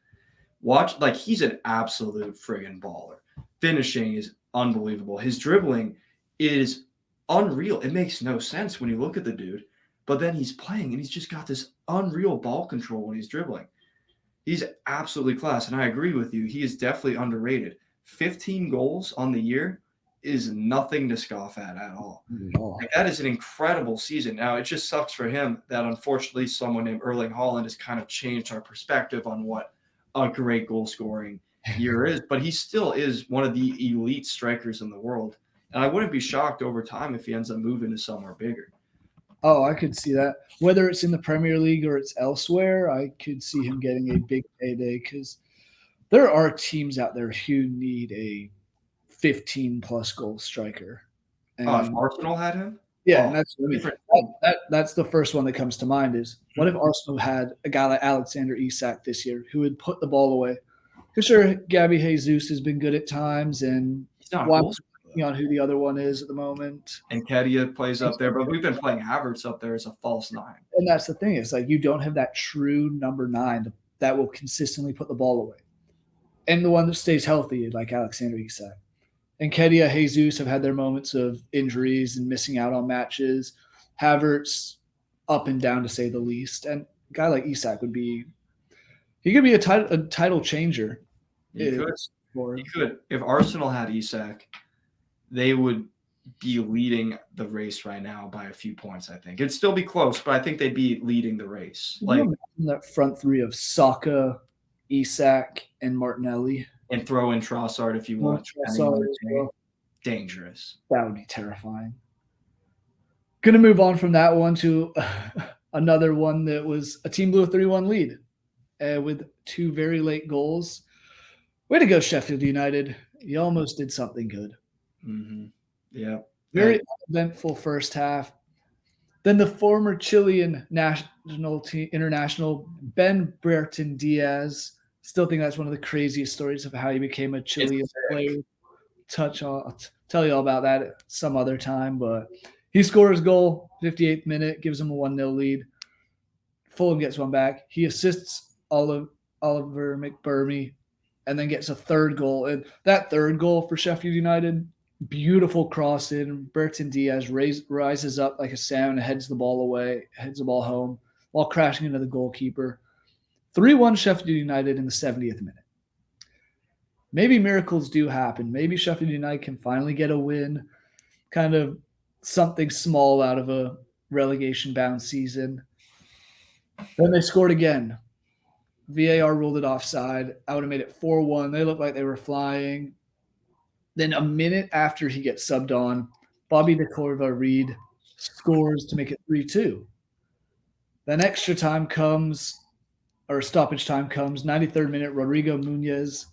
He's an absolute friggin' baller. Finishing is unbelievable. His dribbling is unreal. It makes no sense when you look at the dude, but then he's playing, and he's just got this unreal ball control when he's dribbling. He's absolutely class, and I agree with you. He is definitely underrated. 15 goals on the year is nothing to scoff at all. Like, that is an incredible season. Now, it just sucks for him that, unfortunately, someone named Erling Haaland has kind of changed our perspective on what a great goal-scoring year is. But he still is one of the elite strikers in the world. And I wouldn't be shocked over time if he ends up moving to somewhere bigger. Oh, I could see that. Whether it's in the Premier League or it's elsewhere, I could see him getting a big payday because there are teams out there who need a 15-plus goal striker. And if Arsenal had him? Yeah, and that's the first one that comes to mind is what if Arsenal had a guy like Alexander Isak this year who would put the ball away? Because sure, Gabby Jesus has been good at times, and on who the other one is at the moment. And Kedia plays up there, but we've been playing Havertz up there as a false 9. And that's the thing. It's like you don't have that true number 9 that will consistently put the ball away. And the one that stays healthy, like Alexander Isak. And Kedia, Jesus have had their moments of injuries and missing out on matches. Havertz, up and down to say the least. And a guy like Isak could be a title changer. He could. If Arsenal had Isak, they would be leading the race right now by a few points, I think. It'd still be close, but I think they'd be leading the race. Like that front three of Saka, Isak, and Martinelli. And throw in Trossard if you want. Dangerous. That would be terrifying. Going to move on from that one to another one that was a team blew a 3-1 lead with 2 very late goals. Way to go, Sheffield United. You almost did something good. Mm-hmm. Yeah. Very eventful first half. Then the former Chilean international Ben Brighton Diaz. Still think that's one of the craziest stories of how he became a Chilean player. I'll tell you all about that some other time. But he scores goal, 58th minute, gives him a 1-0 lead. Fulham gets one back. He assists Oliver McBurnie and then gets a third goal. And that third goal for Sheffield United, beautiful cross in. Brighton Diaz rises up like a salmon and heads the ball home while crashing into the goalkeeper. 3-1 Sheffield United in the 70th minute. Maybe miracles do happen. Maybe Sheffield United can finally get a win, kind of something small out of a relegation-bound season. Then they scored again. VAR ruled it offside. I would have made it 4-1. They looked like they were flying. Then a minute after he gets subbed on, Bobby De Cordova-Reid scores to make it 3-2. Then extra time comes, or stoppage time comes, 93rd minute, Rodrigo Muñoz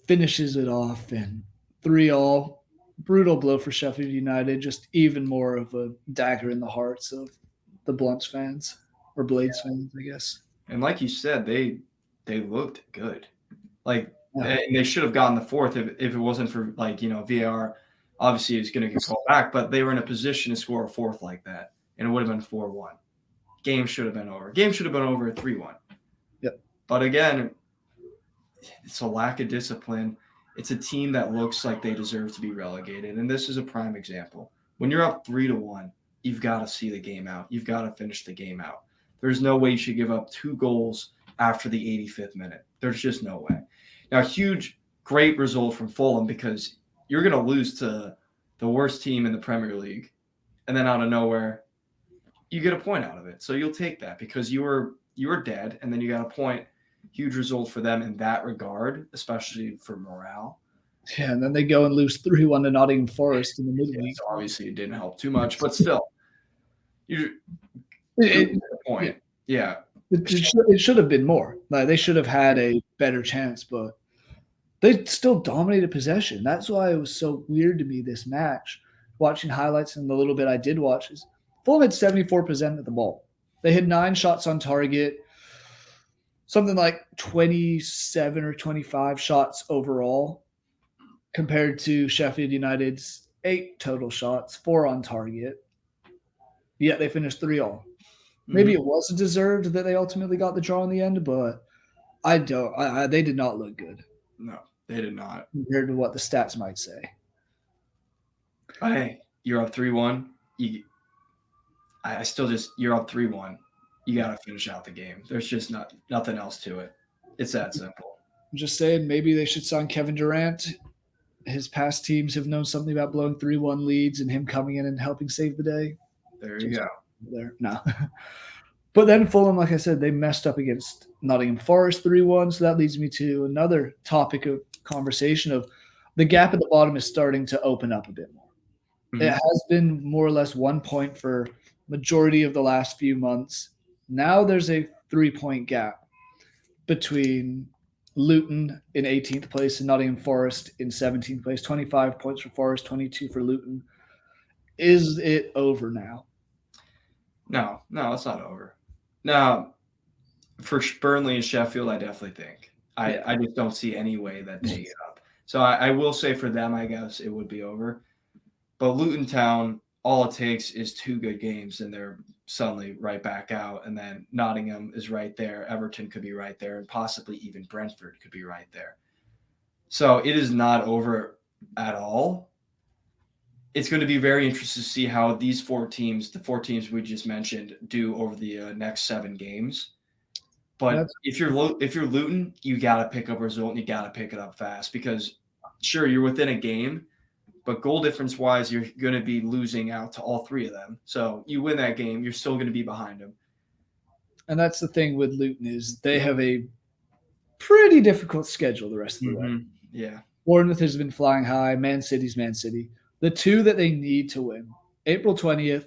finishes it off, and 3-3. Brutal blow for Sheffield United, just even more of a dagger in the hearts of the Blunts fans, or Blades fans, I guess. And like you said, they looked good. Like, Yeah. And they should have gotten the fourth if it wasn't for VAR. Obviously, it's going to get called back, but they were in a position to score a fourth like that, and it would have been 4-1. Game should have been over. Game should have been over at 3-1. Yep. But again, it's a lack of discipline. It's a team that looks like they deserve to be relegated, and this is a prime example. When you're up 3-1, you've got to see the game out. You've got to finish the game out. There's no way you should give up 2 goals after the 85th minute. There's just no way. Now, great result from Fulham because you're going to lose to the worst team in the Premier League, and then out of nowhere, you get a point out of it. So you'll take that because you were dead, and then you got a point. Huge result for them in that regard, especially for morale. Yeah, and then they go and lose 3-1 to Nottingham Forest in the midweek. Yeah, so obviously, it didn't help too much, but still, point. Yeah. It should have been more. Like, they should have had a better chance, but they still dominated possession. That's why it was so weird to me this match. Watching highlights and the little bit I did watch is Fulham had 74% of the ball. They had 9 shots on target, something like 27 or 25 shots overall, compared to Sheffield United's 8 total shots, 4 on target. Yet they finished 3-all. Maybe it wasn't deserved that they ultimately got the draw in the end, but they did not look good. No, they did not. Compared to what the stats might say. Hey, you're up 3-1. You're up 3-1. You got to finish out the game. There's just nothing else to it. It's that simple. I'm just saying maybe they should sign Kevin Durant. His past teams have known something about blowing 3-1 leads and him coming in and helping save the day. There you go. No. But then Fulham, like I said, they messed up against Nottingham Forest 3-1. So that leads me to another topic of conversation of the gap at the bottom is starting to open up a bit more. Mm-hmm. It has been more or less 1 point for majority of the last few months. Now there's a 3-point gap between Luton in 18th place and Nottingham Forest in 17th place. 25 points for Forest, 22 for Luton. Is it over now? No, it's not over. Now, for Burnley and Sheffield, I definitely think. I just don't see any way that they get up. So I will say for them, I guess it would be over. But Luton Town, all it takes is 2 good games, and they're suddenly right back out. And then Nottingham is right there. Everton could be right there, and possibly even Brentford could be right there. So it is not over at all. It's going to be very interesting to see how these 4 teams, the 4 teams we just mentioned, do over the next 7 games. But if you're Luton, you got to pick up a result and you got to pick it up fast because, sure, you're within a game, but goal difference wise, you're going to be losing out to all 3 of them. So you win that game, you're still going to be behind them. And that's the thing with Luton is they have a pretty difficult schedule the rest of the way. Yeah. Bournemouth has been flying high. Man City's Man City. The 2 that they need to win, April 20th,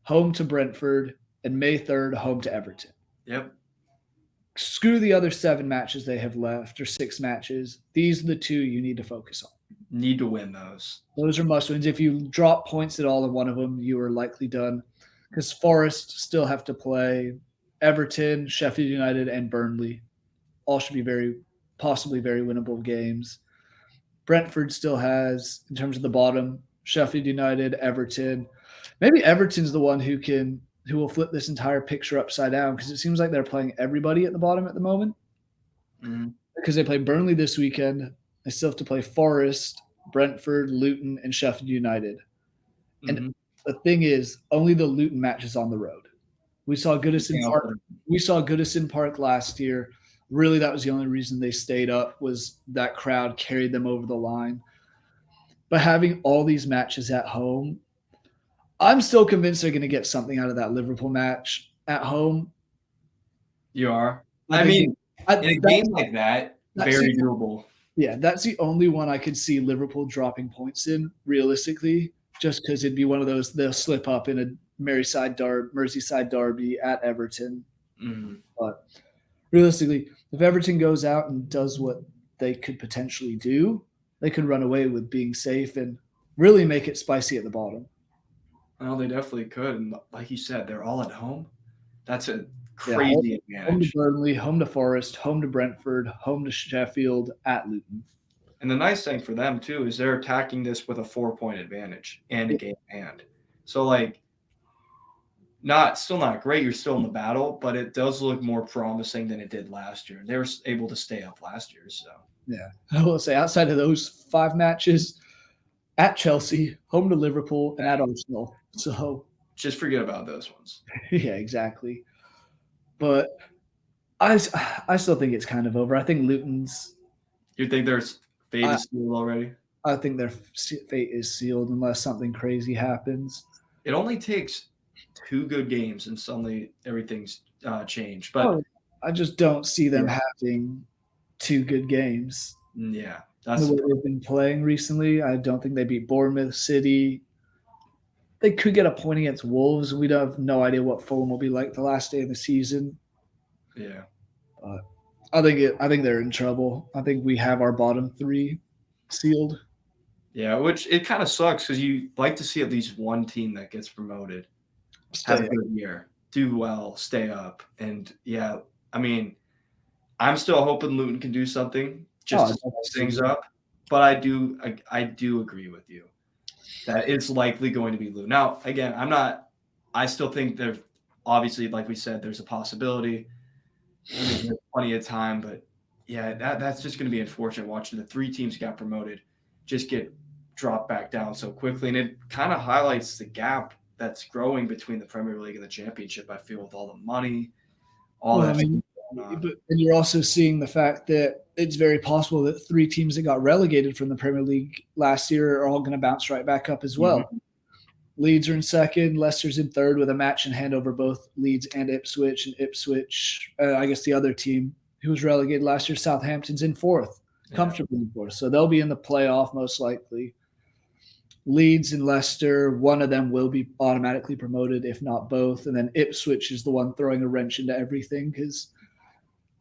home to Brentford, and May 3rd, home to Everton. Yep. Screw the other 7 matches they have left, or 6 matches. These are the 2 you need to focus on. Need to win those. Those are must-wins. If you drop points at all in one of them, you are likely done. Because Forest still have to play Everton, Sheffield United, and Burnley. All should be possibly very winnable games. Brentford still has, in terms of the bottom, Sheffield United, Everton. Maybe Everton's the one who will flip this entire picture upside down because it seems like they're playing everybody at the bottom at the moment. Mm-hmm. Because they play Burnley this weekend. They still have to play Forest, Brentford, Luton, and Sheffield United. Mm-hmm. And the thing is, only the Luton match is on the road. We saw Goodison Park last year. Really, that was the only reason they stayed up was that crowd carried them over the line. But having all these matches at home, I'm still convinced they're going to get something out of that Liverpool match at home. You are? I mean, in a game like that, very doable. Yeah, that's the only one I could see Liverpool dropping points in, realistically, just because it'd be one of those, they'll slip up in a Merseyside derby at Everton. Mm-hmm. But realistically, if Everton goes out and does what they could potentially do, they could run away with being safe and really make it spicy at the bottom. Well, they definitely could. And like you said, they're all at home. That's Crazy home to advantage. Burnley, home to Forest, home to Brentford, home to Sheffield, at Luton. And the nice thing for them too is they're attacking this with a 4-point advantage and a game hand. So like still not great, you're still in the battle, but it does look more promising than it did last year. They were able to stay up last year, so Yeah. I will say outside of those 5 matches, at Chelsea, home to Liverpool, and at Arsenal. So just forget about those ones. yeah, exactly. But I still think it's kind of over. I think Luton's. You think their fate is sealed already? I think their fate is sealed unless something crazy happens. It only takes 2 good games and suddenly everything's changed. But I just don't see them having 2 good games. Yeah, the way they've been playing recently. I don't think they beat Bournemouth, City. They could get a point against Wolves. We don't have no idea what Fulham will be like the last day of the season. Yeah. But I think they're in trouble. I think we have our bottom 3 sealed. Yeah, which it kind of sucks because you like to see at least one team that gets promoted have a good year, do well, stay up. And yeah, I mean, I'm still hoping Luton can do something just to spice things up. But I do agree with you that it's likely going to be Luton. Now, again, I still think there's obviously, like we said, there's a possibility. There's plenty of time, but yeah, that's just going to be unfortunate watching the 3 teams who got promoted just get dropped back down so quickly. And it kind of highlights the gap that's growing between the Premier League and the Championship, I feel, with all the money, all that. But and you're also seeing the fact that it's very possible that 3 teams that got relegated from the Premier League last year are all going to bounce right back up as well. Mm-hmm. Leeds are in second, Leicester's in third with a match in hand over both Leeds and Ipswich. And Ipswich, I guess the other team who was relegated last year, Southampton's in fourth, comfortably in fourth. So they'll be in the playoff most likely. Leeds and Leicester, one of them will be automatically promoted, if not both. And then Ipswich is the one throwing a wrench into everything because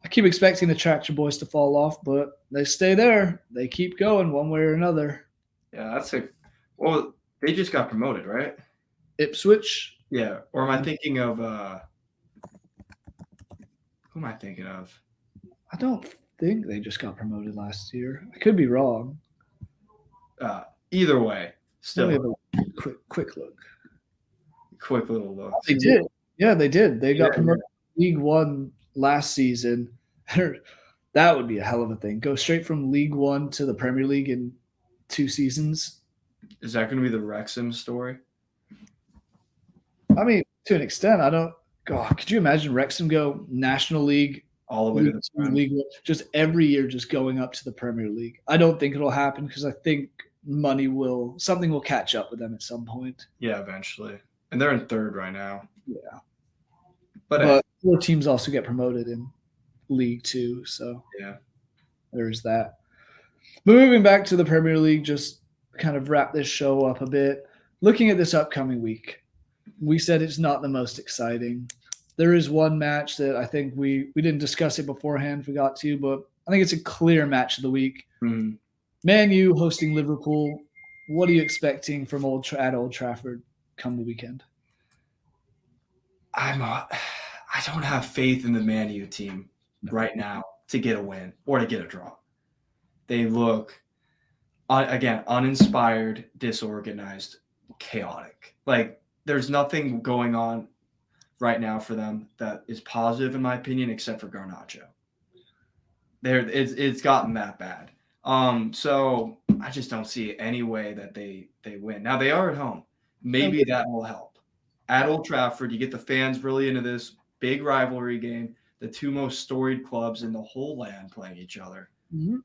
I keep expecting the Tractor Boys to fall off, but they stay there. They keep going one way or another. Yeah, well, they just got promoted, right? Ipswich? Yeah. Or am I thinking of who am I thinking of? I don't think they just got promoted last year. I could be wrong. Either way, still have a quick look. Quick little look. They did. Yeah, they did. They got promoted to League One last season. That would be a hell of a thing. Go straight from League One to the Premier League in 2 seasons. Is that going to be the Wrexham story? I mean, to an extent, I don't. God, could you imagine Wrexham go National League all the way to the League One, just every year, just going up to the Premier League? I don't think it'll happen because I think something will catch up with them at some point. Yeah, eventually, and they're in third right now. Yeah, but 4 teams also get promoted in League Two, so yeah, there's that. But moving back to the Premier League, just kind of wrap this show up a bit. Looking at this upcoming week, we said it's not the most exciting. There is one match that I think we didn't discuss it beforehand, forgot to, but I think it's a clear match of the week. Mm-hmm. Man U hosting Liverpool. What are you expecting from at Old Trafford come the weekend? I don't have faith in the Man U team right now to get a win or to get a draw. They look, again, uninspired, disorganized, chaotic. Like, there's nothing going on right now for them that is positive, in my opinion, except for Garnacho. It's gotten that bad. So I just don't see any way that they win. Now, they are at home. Maybe that will help. At Old Trafford, you get the fans really into this big rivalry game, the 2 most storied clubs in the whole land playing each other. Mm-hmm.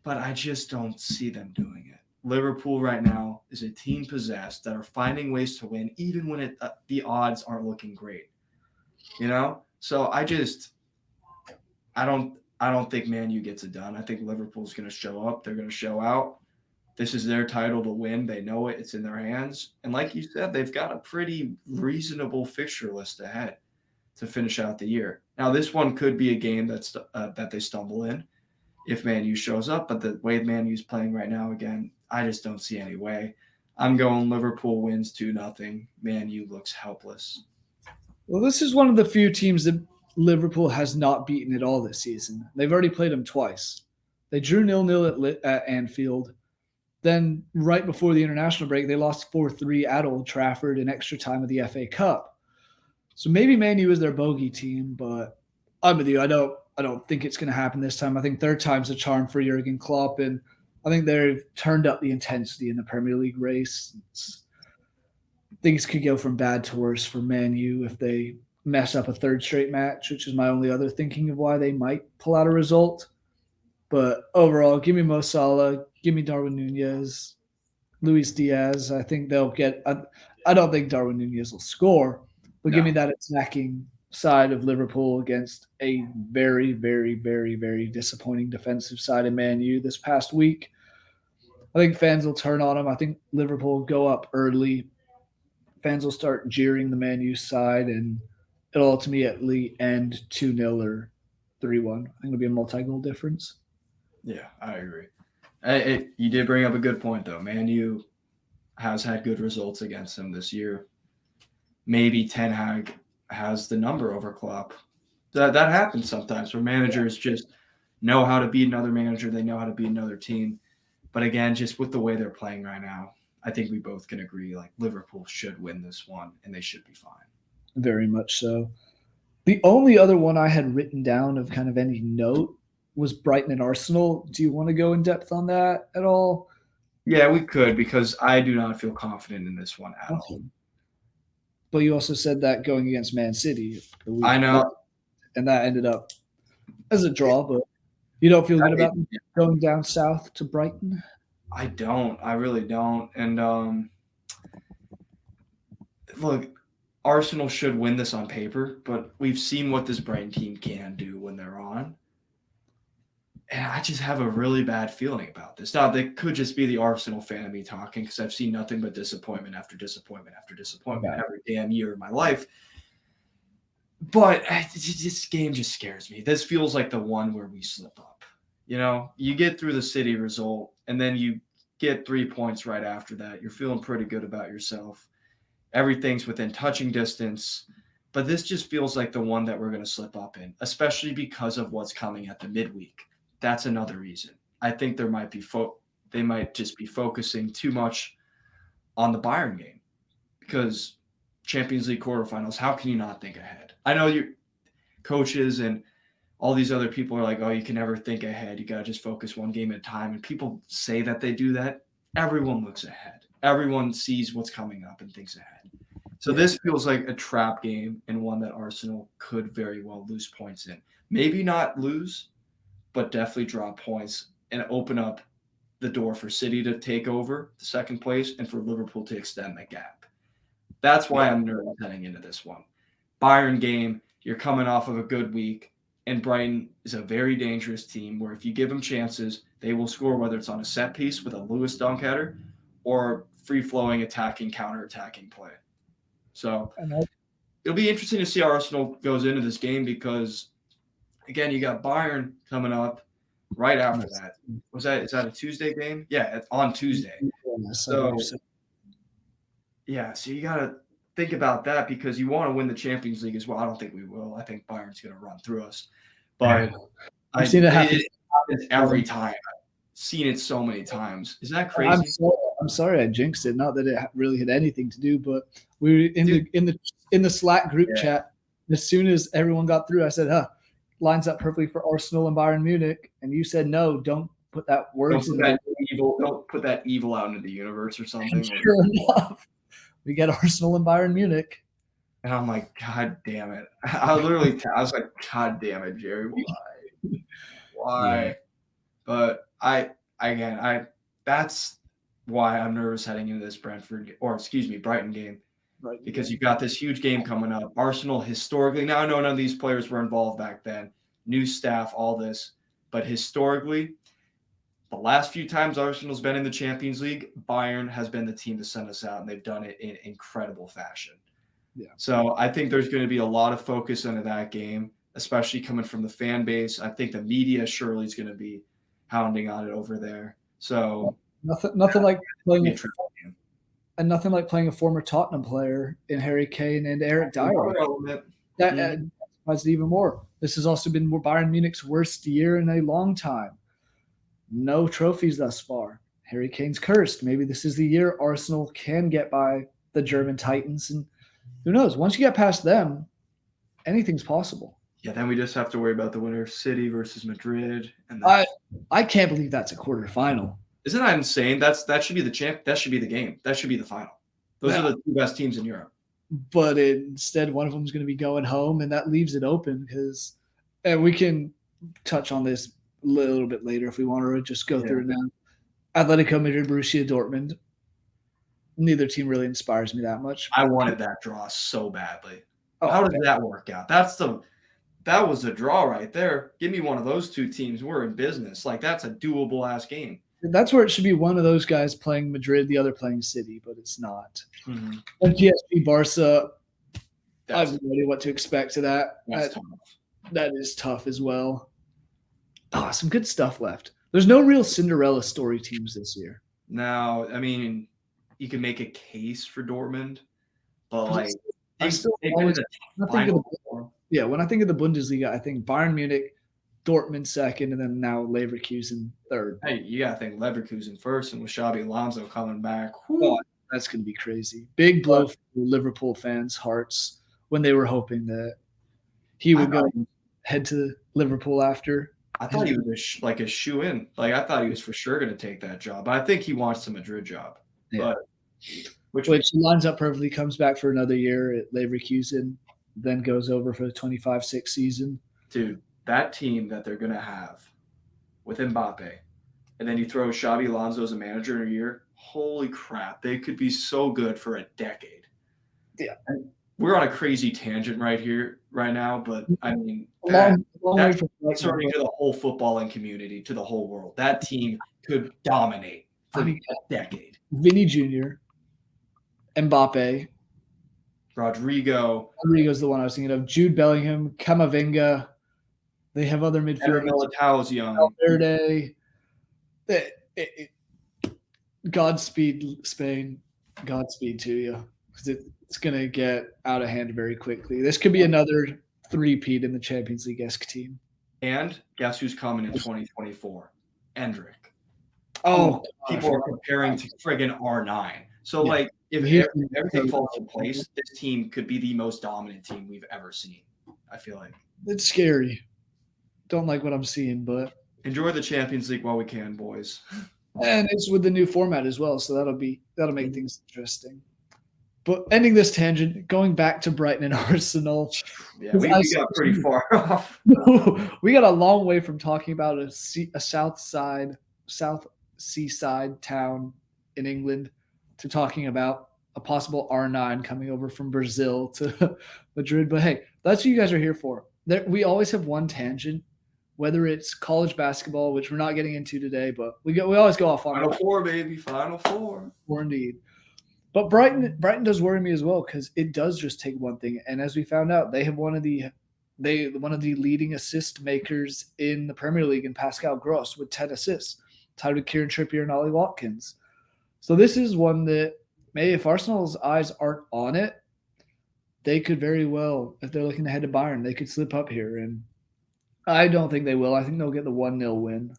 But I just don't see them doing it. Liverpool right now is a team possessed that are finding ways to win, even when the odds aren't looking great. You know? So I don't think Man U gets it done. I think Liverpool's going to show up. They're going to show out. This is their title to win. They know it. It's in their hands. And like you said, they've got a pretty reasonable fixture list ahead to finish out the year. Now, this one could be a game that they stumble in if Man U shows up. But the way Man U's playing right now, again, I just don't see any way. I'm going Liverpool wins 2-0. Man U looks helpless. Well, this is one of the few teams that Liverpool has not beaten at all this season. They've already played them twice. They drew 0-0 at Anfield. Then right before the international break, they lost 4-3 at Old Trafford in extra time of the FA Cup. So maybe Man U is their bogey team, but I'm with you. I don't think it's going to happen this time. I think third time's a charm for Jurgen Klopp, and I think they've turned up the intensity in the Premier League race. Things could go from bad to worse for Man U if they mess up a third straight match, which is my only other thinking of why they might pull out a result. But overall, give me Mo Salah, give me Darwin Nunez, Luis Diaz. I think they'll get. I don't think Darwin Nunez will score, but give me that attacking side of Liverpool against a very, very, very, very disappointing defensive side of Man U this past week. I think fans will turn on them. I think Liverpool will go up early. Fans will start jeering the Man U side, and it'll ultimately end 2-0 or 3-1. I think it'll be a multi-goal difference. Yeah, I agree. You did bring up a good point, though. Man U has had good results against them this year. Maybe Ten Hag has the number over Klopp. That happens sometimes where managers just know how to beat another manager. They know how to beat another team. But again, just with the way they're playing right now, I think we both can agree, like, Liverpool should win this one, and they should be fine. Very much so. The only other one I had written down of kind of any note was Brighton and Arsenal. Do you want to go in depth on that at all? Yeah, we could, because I do not feel confident in this one at all. But you also said that going against Man City. I know. And that ended up as a draw, but you don't feel good about going down south to Brighton? I don't. I really don't. And look, Arsenal should win this on paper, but we've seen what this Brighton team can do when they're on. And I just have a really bad feeling about this. Now, they could just be the Arsenal fan of me talking, because I've seen nothing but disappointment after disappointment after disappointment every damn year of my life. But this game just scares me. This feels like the one where we slip up. You know, you get through the City result, and then you get 3 points right after that. You're feeling pretty good about yourself. Everything's within touching distance. But this just feels like the one that we're going to slip up in, especially because of what's coming at the midweek. That's another reason. I think there might be they might just be focusing too much on the Bayern game, because Champions League quarterfinals, how can you not think ahead? I know your coaches and all these other people are like, oh, you can never think ahead. You got to just focus one game at a time. And people say that they do that. Everyone looks ahead. Everyone sees what's coming up and thinks ahead. So this feels like a trap game, and one that Arsenal could very well lose points in. Maybe not lose, but definitely drop points and open up the door for City to take over the second place and for Liverpool to extend the gap. That's why I'm nervous heading into this one. Bayern game, you're coming off of a good week, and Brighton is a very dangerous team where if you give them chances, they will score, whether it's on a set piece with a Lewis dunk header or free-flowing attacking, counter-attacking play. So it'll be interesting to see how Arsenal goes into this game, because again, you got Bayern coming up right after that. Is that a Tuesday game? Yeah, it's on Tuesday. So you got to think about that, because you want to win the Champions League as well. I don't think we will. I think Bayern's going to run through us. But I've seen it happen every time. I've seen it so many times. Is that crazy? I'm sorry I jinxed it. Not that it really had anything to do, but we were in the Slack group chat. As soon as everyone got through, I said, lines up perfectly for Arsenal and Bayern Munich. And you said, no, don't put that word. Don't put that evil out into the universe or something. Sure enough, we get Arsenal and Bayern Munich. And I'm like, God damn it. I was like, God damn it, Jerry. Why? Yeah. But that's why I'm nervous heading into this Brighton game. Right. Because you've got this huge game coming up. Arsenal historically, now I know none of these players were involved back then, new staff, all this, but historically, the last few times Arsenal's been in the Champions League, Bayern has been the team to send us out, and they've done it in incredible fashion. Yeah. So I think there's going to be a lot of focus into that game, especially coming from the fan base. I think the media surely is going to be hounding on it over there. So nothing like playing and nothing like playing a former Tottenham player in Harry Kane and Eric Dyer. That's simplifies it even more. This has also been Bayern Munich's worst year in a long time. No trophies thus far. Harry Kane's cursed. Maybe this is the year Arsenal can get by the German Titans. And who knows? Once you get past them, anything's possible. Yeah, then we just have to worry about the winner, City versus Madrid. And then, I can't believe that's a quarterfinal. isn't that insane? That should be the champ. That should be the game. That should be the final. Those are the two best teams in Europe. But instead, one of them is going to be going home, and that leaves it open because, and we can touch on this a little bit later if we want to just go through it now. Atletico Madrid, Borussia Dortmund. Neither team really inspires me that much. I wanted that draw so badly. How did that work out? That was a draw right there. Give me one of those two teams. We're in business. Like, that's a doable ass game. That's where it should be one of those guys playing Madrid, the other playing City, but it's not. Mm-hmm. And PSG Barca, I have no idea what to expect to that. That's tough. That is tough as well. Some good stuff left. There's no real Cinderella story teams this year. Now, I mean, you can make a case for Dortmund, but like when I think of the Bundesliga, I think Bayern Munich, Dortmund second, and then now Leverkusen third. Hey, you gotta think Leverkusen first, and with Xabi Alonso coming back, that's gonna be crazy. Big blow for Liverpool fans' hearts when they were hoping that he would go head to Liverpool after. I thought he was like a shoe in. Like, I thought he was for sure going to take that job. But I think he wants the Madrid job. Yeah. Which lines up perfectly, comes back for another year at Leverkusen, then goes over for the 25-6 season. Dude, that team that they're going to have with Mbappe, and then you throw Xabi Alonso as a manager in a year, holy crap, they could be so good for a decade. Yeah. We're on a crazy tangent right now, but I mean, that's starting to the whole footballing community, to the whole world. That team could dominate for a decade. Vinny Jr., Mbappe, Rodrigo's the one I was thinking of. Jude Bellingham, Camavinga. They have other midfielders. Militao's young. Valverde. Godspeed, Spain. Godspeed to you. Because it's going to get out of hand very quickly. This could be another three-peat in the Champions League-esque team. And guess who's coming in 2024? Endrick. Oh, people are comparing to friggin' R9. So, like, if everything falls in place, this team could be the most dominant team we've ever seen, I feel like. It's scary. Don't like what I'm seeing, but enjoy the Champions League while we can, boys. And it's with the new format as well, so that'll make things interesting. But ending this tangent, going back to Brighton and Arsenal. Yeah, we got pretty far off. We got a long way from talking about a South Seaside town in England to talking about a possible R9 coming over from Brazil to Madrid. But hey, that's what you guys are here for. We always have one tangent, whether it's college basketball, which we're not getting into today, but we always go off on Final Four, baby. Final Four. Indeed. But Brighton does worry me as well because it does just take one thing. And as we found out, they have one of the leading assist makers in the Premier League in Pascal Gross with 10 assists, tied with Kieran Trippier and Ollie Watkins. So this is one that if Arsenal's eyes aren't on it, they could very well, if they're looking ahead to Bayern, they could slip up here. And I don't think they will. I think they'll get the 1-0 win.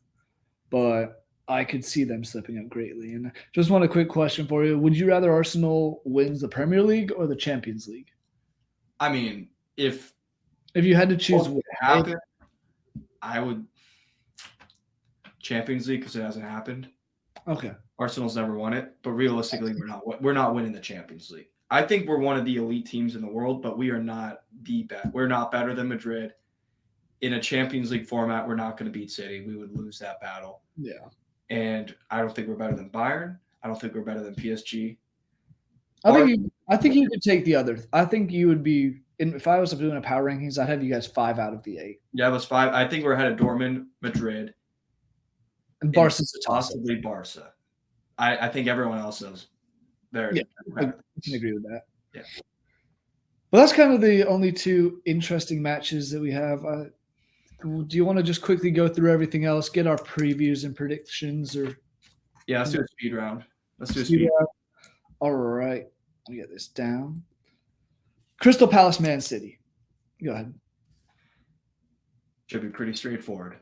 But I could see them slipping up greatly. And just one quick question for you. Would you rather Arsenal wins the Premier League or the Champions League? I mean, if you had to choose what happened, I would Champions League because it hasn't happened. Okay. Arsenal's never won it, but realistically, we're not winning the Champions League. I think we're one of the elite teams in the world, but we are not the best. We're not better than Madrid. In a Champions League format, we're not going to beat City. We would lose that battle. Yeah. And I don't think we're better than Bayern. I don't think we're better than PSG. I think you could take the other. I think you would be – if I was doing a power rankings, I'd have you guys 5 out of the 8. Yeah, it was 5. I think we're ahead of Dortmund, Madrid. And Barca's a toss-up. Possibly Barca. I think everyone else knows. I can agree with that. Yeah. Well, that's kind of the only two interesting matches that we have. Do you want to just quickly go through everything else, get our previews and predictions? Yeah, let's do a speed round. Speed round. All right. Let me get this down. Crystal Palace, Man City. Go ahead. Should be pretty straightforward.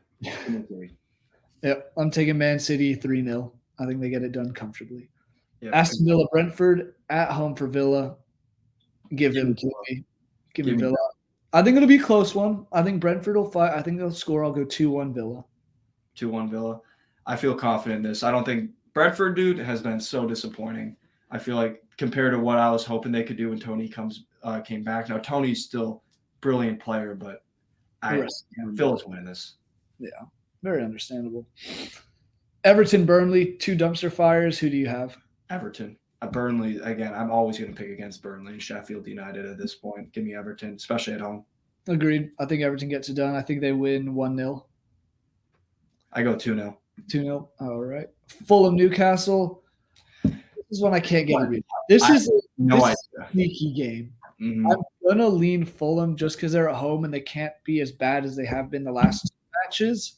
Yep, I'm taking Man City 3-0. I think they get it done comfortably. Yep. Aston Villa, Brentford at home for Villa. Give them to me. Give me Villa. I think it'll be a close one. I think Brentford will fight. I think they'll score. I'll go 2-1 Villa. 2-1 Villa. I feel confident in this. I don't think Brentford, dude, has been so disappointing. I feel like compared to what I was hoping they could do when Tony came back. Now, Tony's still a brilliant player, but Villa's winning this. Yeah, very understandable. Everton, Burnley, 2 dumpster fires. Who do you have? Everton. Burnley, again, I'm always going to pick against Burnley and Sheffield United at this point. Give me Everton, especially at home. Agreed. I think Everton gets it done. I think they win 1-0. I go 2-0. 2-0. All right. Fulham, Newcastle. This is one I can't get a read. This is a sneaky game. Mm-hmm. I'm going to lean Fulham just because they're at home and they can't be as bad as they have been the last 2 matches,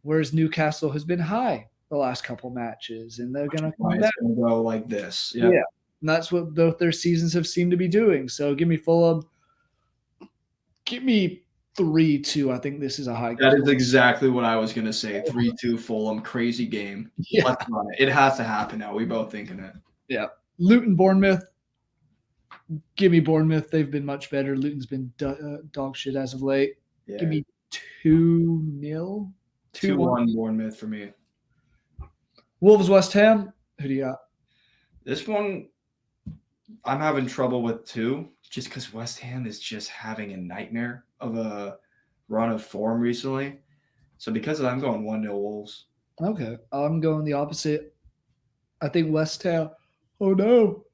whereas Newcastle has been high the last couple matches, and they're going to go like this. Yeah. And that's what both their seasons have seemed to be doing. So give me Fulham. Give me 3-2. I think this is a high game. That is exactly what I was going to say. 3-2 Fulham. Crazy game. Yeah. Let's run it. It has to happen now. We both thinking it. Yeah. Luton, Bournemouth. Give me Bournemouth. They've been much better. Luton's been dog shit as of late. Yeah. Give me 2-0. 2-1 Bournemouth for me. Wolves, West Ham. Who do you got? This one, I'm having trouble with too, just because West Ham is just having a nightmare of a run of form recently. So because of that, I'm going 1-0 Wolves. Okay. I'm going the opposite. I think West Ham – oh, no.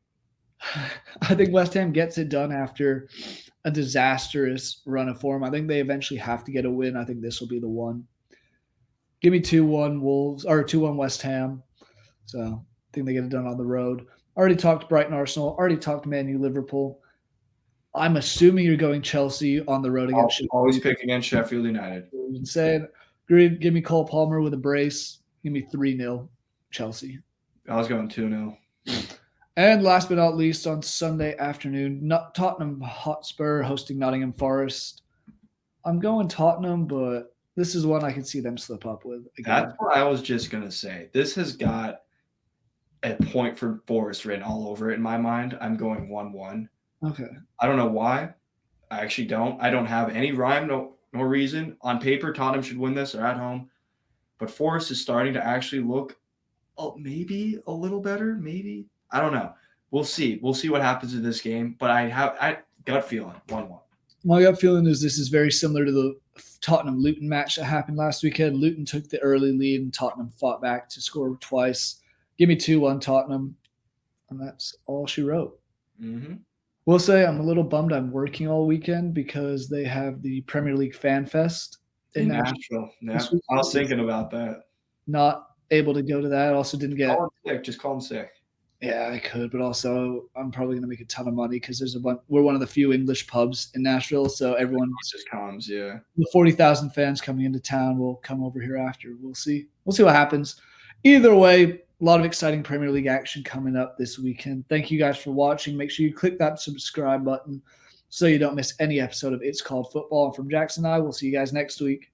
I think West Ham gets it done after a disastrous run of form. I think they eventually have to get a win. I think this will be the one. Give me 2-1 Wolves or 2-1 West Ham. So I think they get it done on the road. Already talked Brighton, Arsenal. Already talked Man U, Liverpool. I'm assuming you're going Chelsea on the road against Sheffield. Always pick against Sheffield United. Insane. Agreed. Give me Cole Palmer with a brace. Give me 3-0 Chelsea. I was going 2-0. And last but not least, on Sunday afternoon, Tottenham Hotspur hosting Nottingham Forest. I'm going Tottenham, but this is one I can see them slip up with. Again. That's what I was just going to say. This has got a point for Forest written all over it in my mind. I'm going 1-1. Okay. I don't know why. I actually don't. I don't have any rhyme, no reason. On paper, Tottenham should win this or at home. But Forest is starting to actually look maybe a little better, maybe. I don't know. We'll see. We'll see what happens in this game. But I gut feeling 1-1. My gut feeling is this is very similar to the Tottenham-Luton match that happened last weekend. Luton took the early lead and Tottenham fought back to score twice. Give me 2-1 Tottenham. And that's all she wrote. Mm-hmm. Will say I'm a little bummed I'm working all weekend because they have the Premier League Fan Fest in Nashville. Yeah, I was thinking about that. Not able to go to that. Also didn't get – Just call him sick. Yeah, I could, but also I'm probably going to make a ton of money because we're one of the few English pubs in Nashville, so everyone just comes, yeah. The 40,000 fans coming into town will come over here after. We'll see. We'll see what happens. Either way, a lot of exciting Premier League action coming up this weekend. Thank you guys for watching. Make sure you click that subscribe button so you don't miss any episode of It's Called Football. From Jackson and I, we'll see you guys next week.